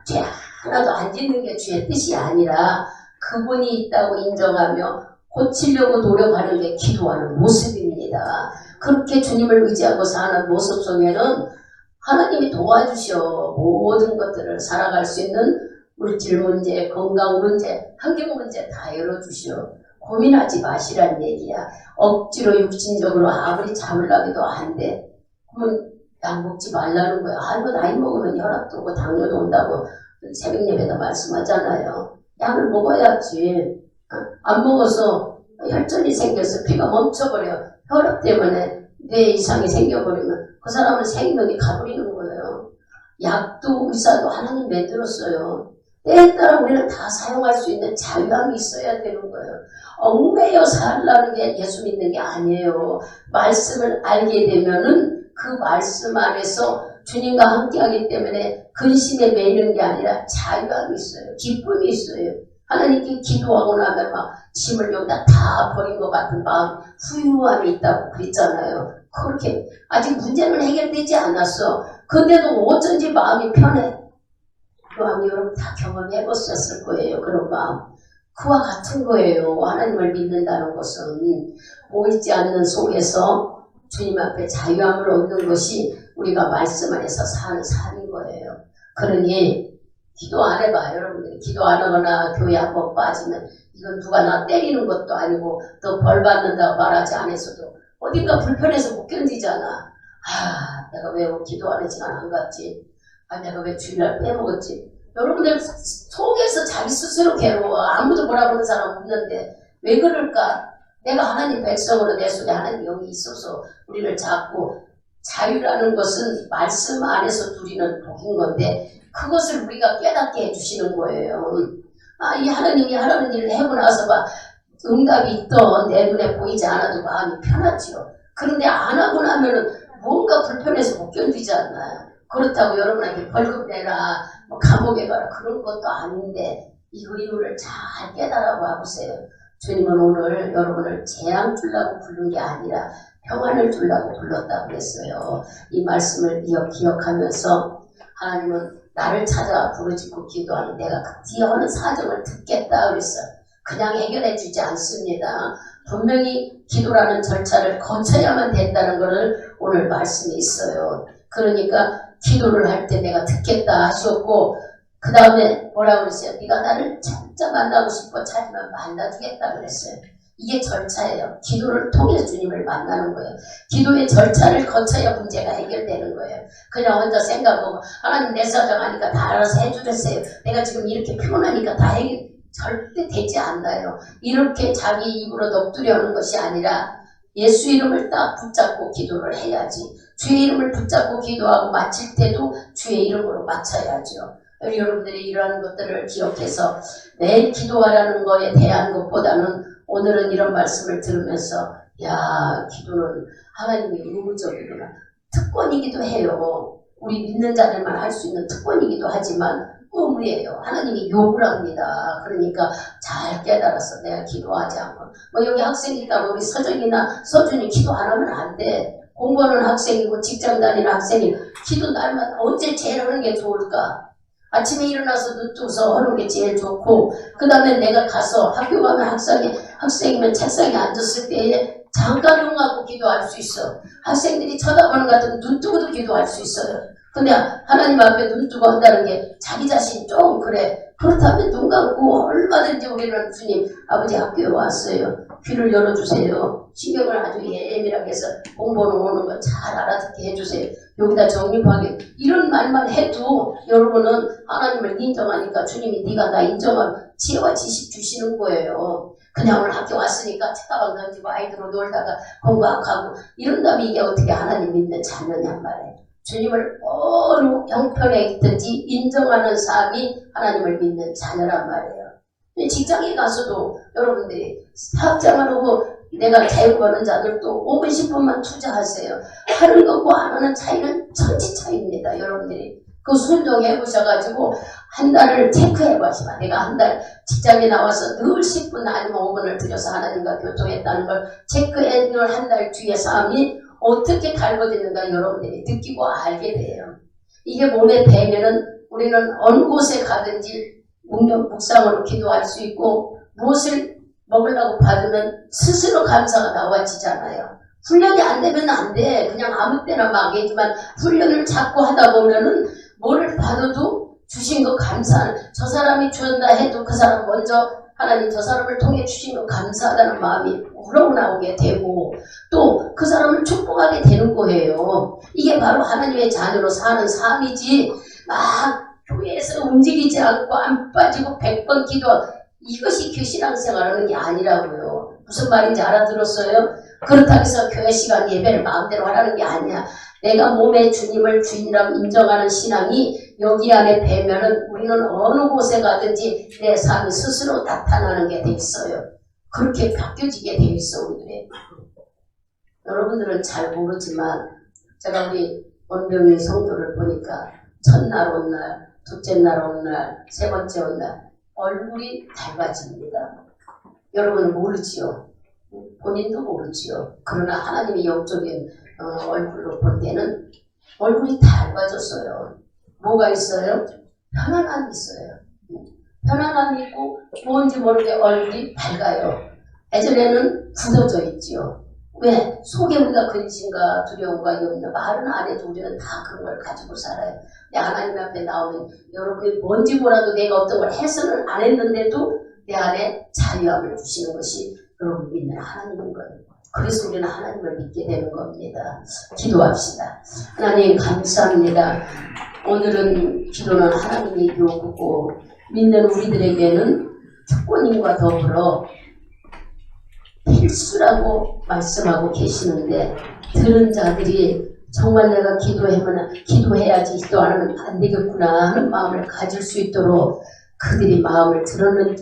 죄 하나도 안 짓는 게 주의 뜻이 아니라 그분이 있다고 인정하며 고치려고 노력하는 게 기도하는 모습입니다. 그렇게 주님을 의지하고 사는 모습 속에는 하나님이 도와주셔 모든 것들을 살아갈 수 있는 물질 문제, 건강 문제, 환경 문제 다 열어주시오. 고민하지 마시란 얘기야. 억지로 육신적으로 아무리 잡으려고도 안 돼. 그러면 약 먹지 말라는 거야. 너 나이 먹으면 혈압도 오고 당뇨도 온다고 새벽 예배도 말씀하잖아요. 약을 먹어야지. 안 먹어서 혈전이 생겨서 피가 멈춰버려. 혈압 때문에 뇌 이상이 생겨버리면 그 사람은 생명이 가버리는 거예요. 약도 의사도 하나님 만들었어요. 때에 따라 우리는 다 사용할 수 있는 자유함이 있어야 되는 거예요. 얽매여 살라는 게 예수 믿는 게 아니에요. 말씀을 알게 되면은 그 말씀 안에서 주님과 함께하기 때문에 근심에 매이는 게 아니라 자유함이 있어요. 기쁨이 있어요. 하나님께 기도하고 나면 막 짐을 여기다 다 버린 것 같은 마음, 후유함이 있다고 그랬잖아요. 그렇게 아직 문제는 해결되지 않았어. 근데도 어쩐지 마음이 편해. 그 마음 여러분 다 경험해 보셨을 거예요. 그런 마음. 그와 같은 거예요. 하나님을 믿는다는 것은 보이지 않는 속에서 주님 앞에 자유함을 얻는 것이 우리가 말씀 안에서 사는 삶인 거예요. 그러니 기도 안 해봐. 여러분들이 기도 안 하거나 교회 한번 빠지면 이건 누가 나 때리는 것도 아니고 또 벌 받는다고 말하지 않아서도 어딘가 불편해서 못 견디잖아. 내가 왜 기도하는 시간 안 갔지? 내가 왜 주일날 빼먹었지? 여러분들 속에서 자기 스스로 괴로워. 아무도 뭐라 그러는 사람 없는데 왜 그럴까? 내가 하나님 백성으로 내 속에 하나님 영이 있어서 우리를 잡고 자유라는 것은 말씀 안에서 누리는 복인 건데 그것을 우리가 깨닫게 해주시는 거예요. 이 하나님이 하라는 일을 해고 나서 봐 응답이 있던 내 눈에 보이지 않아도 마음이 편하지요. 그런데 안 하고 나면은 뭔가 불편해서 못 견디지 않나요? 그렇다고 여러분에게 벌금 내라, 감옥에 가라 그런 것도 아닌데 이 의무를 잘 깨달아 봐보세요. 주님은 오늘 여러분을 재앙 주려고 부른 게 아니라 평안을 주려고 불렀다고 그랬어요. 이 말씀을 기억하면서 하나님은 나를 찾아 부르짖고 기도하는 내가 그 뒤에 하는 사정을 듣겠다 그랬어요. 그냥 해결해 주지 않습니다. 분명히 기도라는 절차를 거쳐야만 된다는 것을 오늘 말씀에 있어요. 그러니까 기도를 할 때 내가 듣겠다 하셨고 그 다음에 뭐라고 그랬어요? 네가 나를 진짜 만나고 싶어 찾으면 만나주겠다 그랬어요. 이게 절차예요. 기도를 통해 주님을 만나는 거예요. 기도의 절차를 거쳐야 문제가 해결되는 거예요. 그냥 혼자 생각하고 하나님 내 사정하니까 다 알아서 해주겠어요. 내가 지금 이렇게 피곤하니까 다 해결 절대 되지 않나요. 이렇게 자기 입으로 넋두려 하는 것이 아니라 예수 이름을 딱 붙잡고 기도를 해야지. 주의 이름을 붙잡고 기도하고 마칠 때도 주의 이름으로 마쳐야죠. 여러분들이 이러한 것들을 기억해서 매일 기도하라는 거에 대한 것보다는 오늘은 이런 말씀을 들으면서 기도는 하나님의 의무적이구나. 특권이기도 해요. 우리 믿는 자들만 할 수 있는 특권이기도 하지만 의무예요. 하나님이 요구를 합니다. 그러니까 잘 깨달아서 내가 기도하지 않고 여기 학생이니까 우리 서정이나 서준이 기도 안 하면 안 돼. 공부하는 학생이고 직장 다니는 학생이 기도 날마다 언제 제일 하는 게 좋을까? 아침에 일어나서 눈 뜨고서 하는 게 제일 좋고 그 다음에 내가 가서 학교 가면 학생이면 책상에 앉았을 때에 잠깐 눈 감고 기도할 수 있어. 학생들이 쳐다보는 것 같으면 눈 뜨고도 기도할 수 있어요. 근데 하나님 앞에 눈 뜨고 한다는 게 자기 자신 좀 그래. 그렇다면 눈 감고 얼마든지 우리는 주님 아버지 학교에 왔어요. 귀를 열어주세요. 신경을 아주 예민하게 해서 공부는 오는 거 잘 알아듣게 해주세요. 여기다 정립하게 이런 말만 해도 여러분은 하나님을 인정하니까 주님이 네가 나 인정하면 지혜와 지식 주시는 거예요. 그냥 오늘 학교 왔으니까 책가방 던지고 아이들로 놀다가 공부하고 이런다면 이게 어떻게 하나님 믿는 자녀냔 말이에요. 주님을 어느 형편에 있든지 인정하는 삶이 하나님을 믿는 자녀란 말이에요. 직장에 가서도 여러분들이 사업장을 하고 내가 자유 버는 자들도 5분 10분만 투자하세요. 하는 것과 안 하는 차이는 천지 차이입니다. 여러분들이 그 순종해 보셔가지고 한 달을 체크해 보시면 내가 한 달 직장에 나와서 늘 10분 아니면 5분을 들여서 하나님과 교통했다는 걸 체크해 늘 한 달 뒤의 삶이 어떻게 달궈지는가 여러분들이 느끼고 알게 돼요. 이게 몸에 배면은 우리는 어느 곳에 가든지 묵상으로 기도할 수 있고 무엇을 먹으려고 받으면 스스로 감사가 나와지잖아요. 훈련이 안 되면 안 돼. 그냥 아무 때나 막 얘기지만 훈련을 자꾸 하다 보면은 뭐를 받아도 주신 거 감사하는, 저 사람이 주었다 해도 그 사람 먼저 하나님 저 사람을 통해 주신 거 감사하다는 마음이 우러나오게 되고 또 그 사람을 축복하게 되는 거예요. 이게 바로 하나님의 자녀로 사는 삶이지 막 교회에서 움직이지 않고 안 빠지고 100번 기도하고 이것이 신앙생활하는 게 아니라고요. 무슨 말인지 알아들었어요? 그렇다고 해서 교회 시간 예배를 마음대로 하라는 게 아니야. 내가 몸의 주님을 주인이라고 인정하는 신앙이 여기 안에 배면은 우리는 어느 곳에 가든지 내 삶이 스스로 나타나는 게 돼 있어요. 그렇게 바뀌어지게 돼 있어 우리들의. 여러분들은 잘 모르지만 제가 우리 원병의 성도를 보니까 첫날 온 날, 둘째 날 온 날, 세 번째 온 날 얼굴이 밝아집니다. 여러분은 모르지요. 본인도 모르지요. 그러나 하나님의 영적인 얼굴로 볼 때는 얼굴이 밝아졌어요. 뭐가 있어요? 편안함이 있어요. 편안함이 있고 뭔지 모르게 얼굴이 밝아요. 예전에는 굳어져 있지요. 왜? 속에 우리가 근심과 두려움과 염려 말은 안 해도 우리는 다 그런 걸 가지고 살아요. 내 하나님 앞에 나오면 여러분이 뭔지 몰라도 내가 어떤 걸 해서는 안 했는데도 내 안에 자유함을 주시는 것이 여러분 믿는 하나님인 거예요. 그래서 우리는 하나님을 믿게 되는 겁니다. 기도합시다. 하나님 감사합니다. 오늘은 기도는 하나님이 요구고 믿는 우리들에게는 특권인과 더불어 필수라고 말씀하고 계시는데 들은 자들이 정말 내가 기도해야지 기도 안 하면 안 되겠구나 하는 마음을 가질 수 있도록 그들이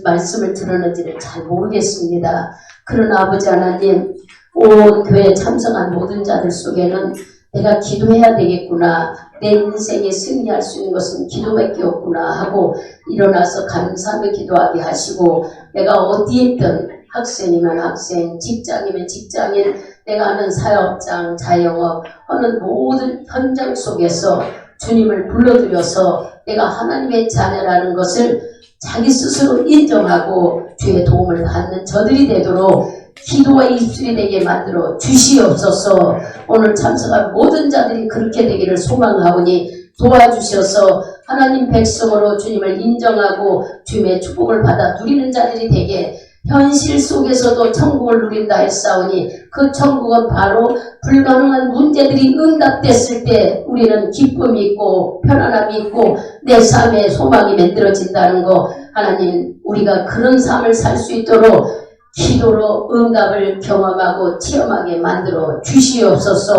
말씀을 들었는지를 잘 모르겠습니다. 그러나 아버지 하나님 온 교회에 참석한 모든 자들 속에는 내가 기도해야 되겠구나, 내 인생에 승리할 수 있는 것은 기도밖에 없구나 하고 일어나서 감사하며 기도하게 하시고 내가 어디에 있든 학생이면 학생, 직장이면 직장인, 내가 하는 사업장, 자영업 하는 모든 현장 속에서 주님을 불러들여서 내가 하나님의 자녀라는 것을 자기 스스로 인정하고 주의 도움을 받는 저들이 되도록 기도의 입술이 되게 만들어 주시옵소서. 오늘 참석한 모든 자들이 그렇게 되기를 소망하오니 도와주셔서 하나님 백성으로 주님을 인정하고 주님의 축복을 받아 누리는 자들이 되게 현실 속에서도 천국을 누린다 했사오니 그 천국은 바로 불가능한 문제들이 응답됐을 때 우리는 기쁨이 있고 편안함이 있고 내 삶에 소망이 만들어진다는 거 하나님 우리가 그런 삶을 살 수 있도록 기도로 응답을 경험하고 체험하게 만들어 주시옵소서.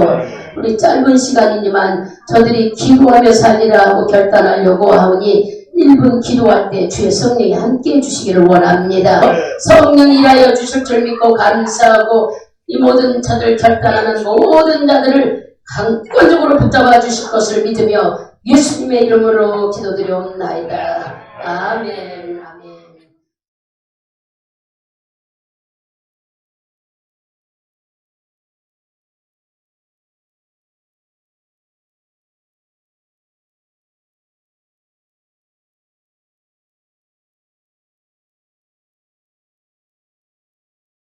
우리 짧은 시간이지만 저들이 기도하며 살리라 하고 결단하려고 하오니 1분 기도할 때 주의 성령이 함께해 주시기를 원합니다. 성령이 일하여 주실 줄 믿고 감사하고 이 모든 자들 결단하는 모든 자들을 강권적으로 붙잡아 주실 것을 믿으며 예수님의 이름으로 기도드려옵나이다. 아멘. 아멘.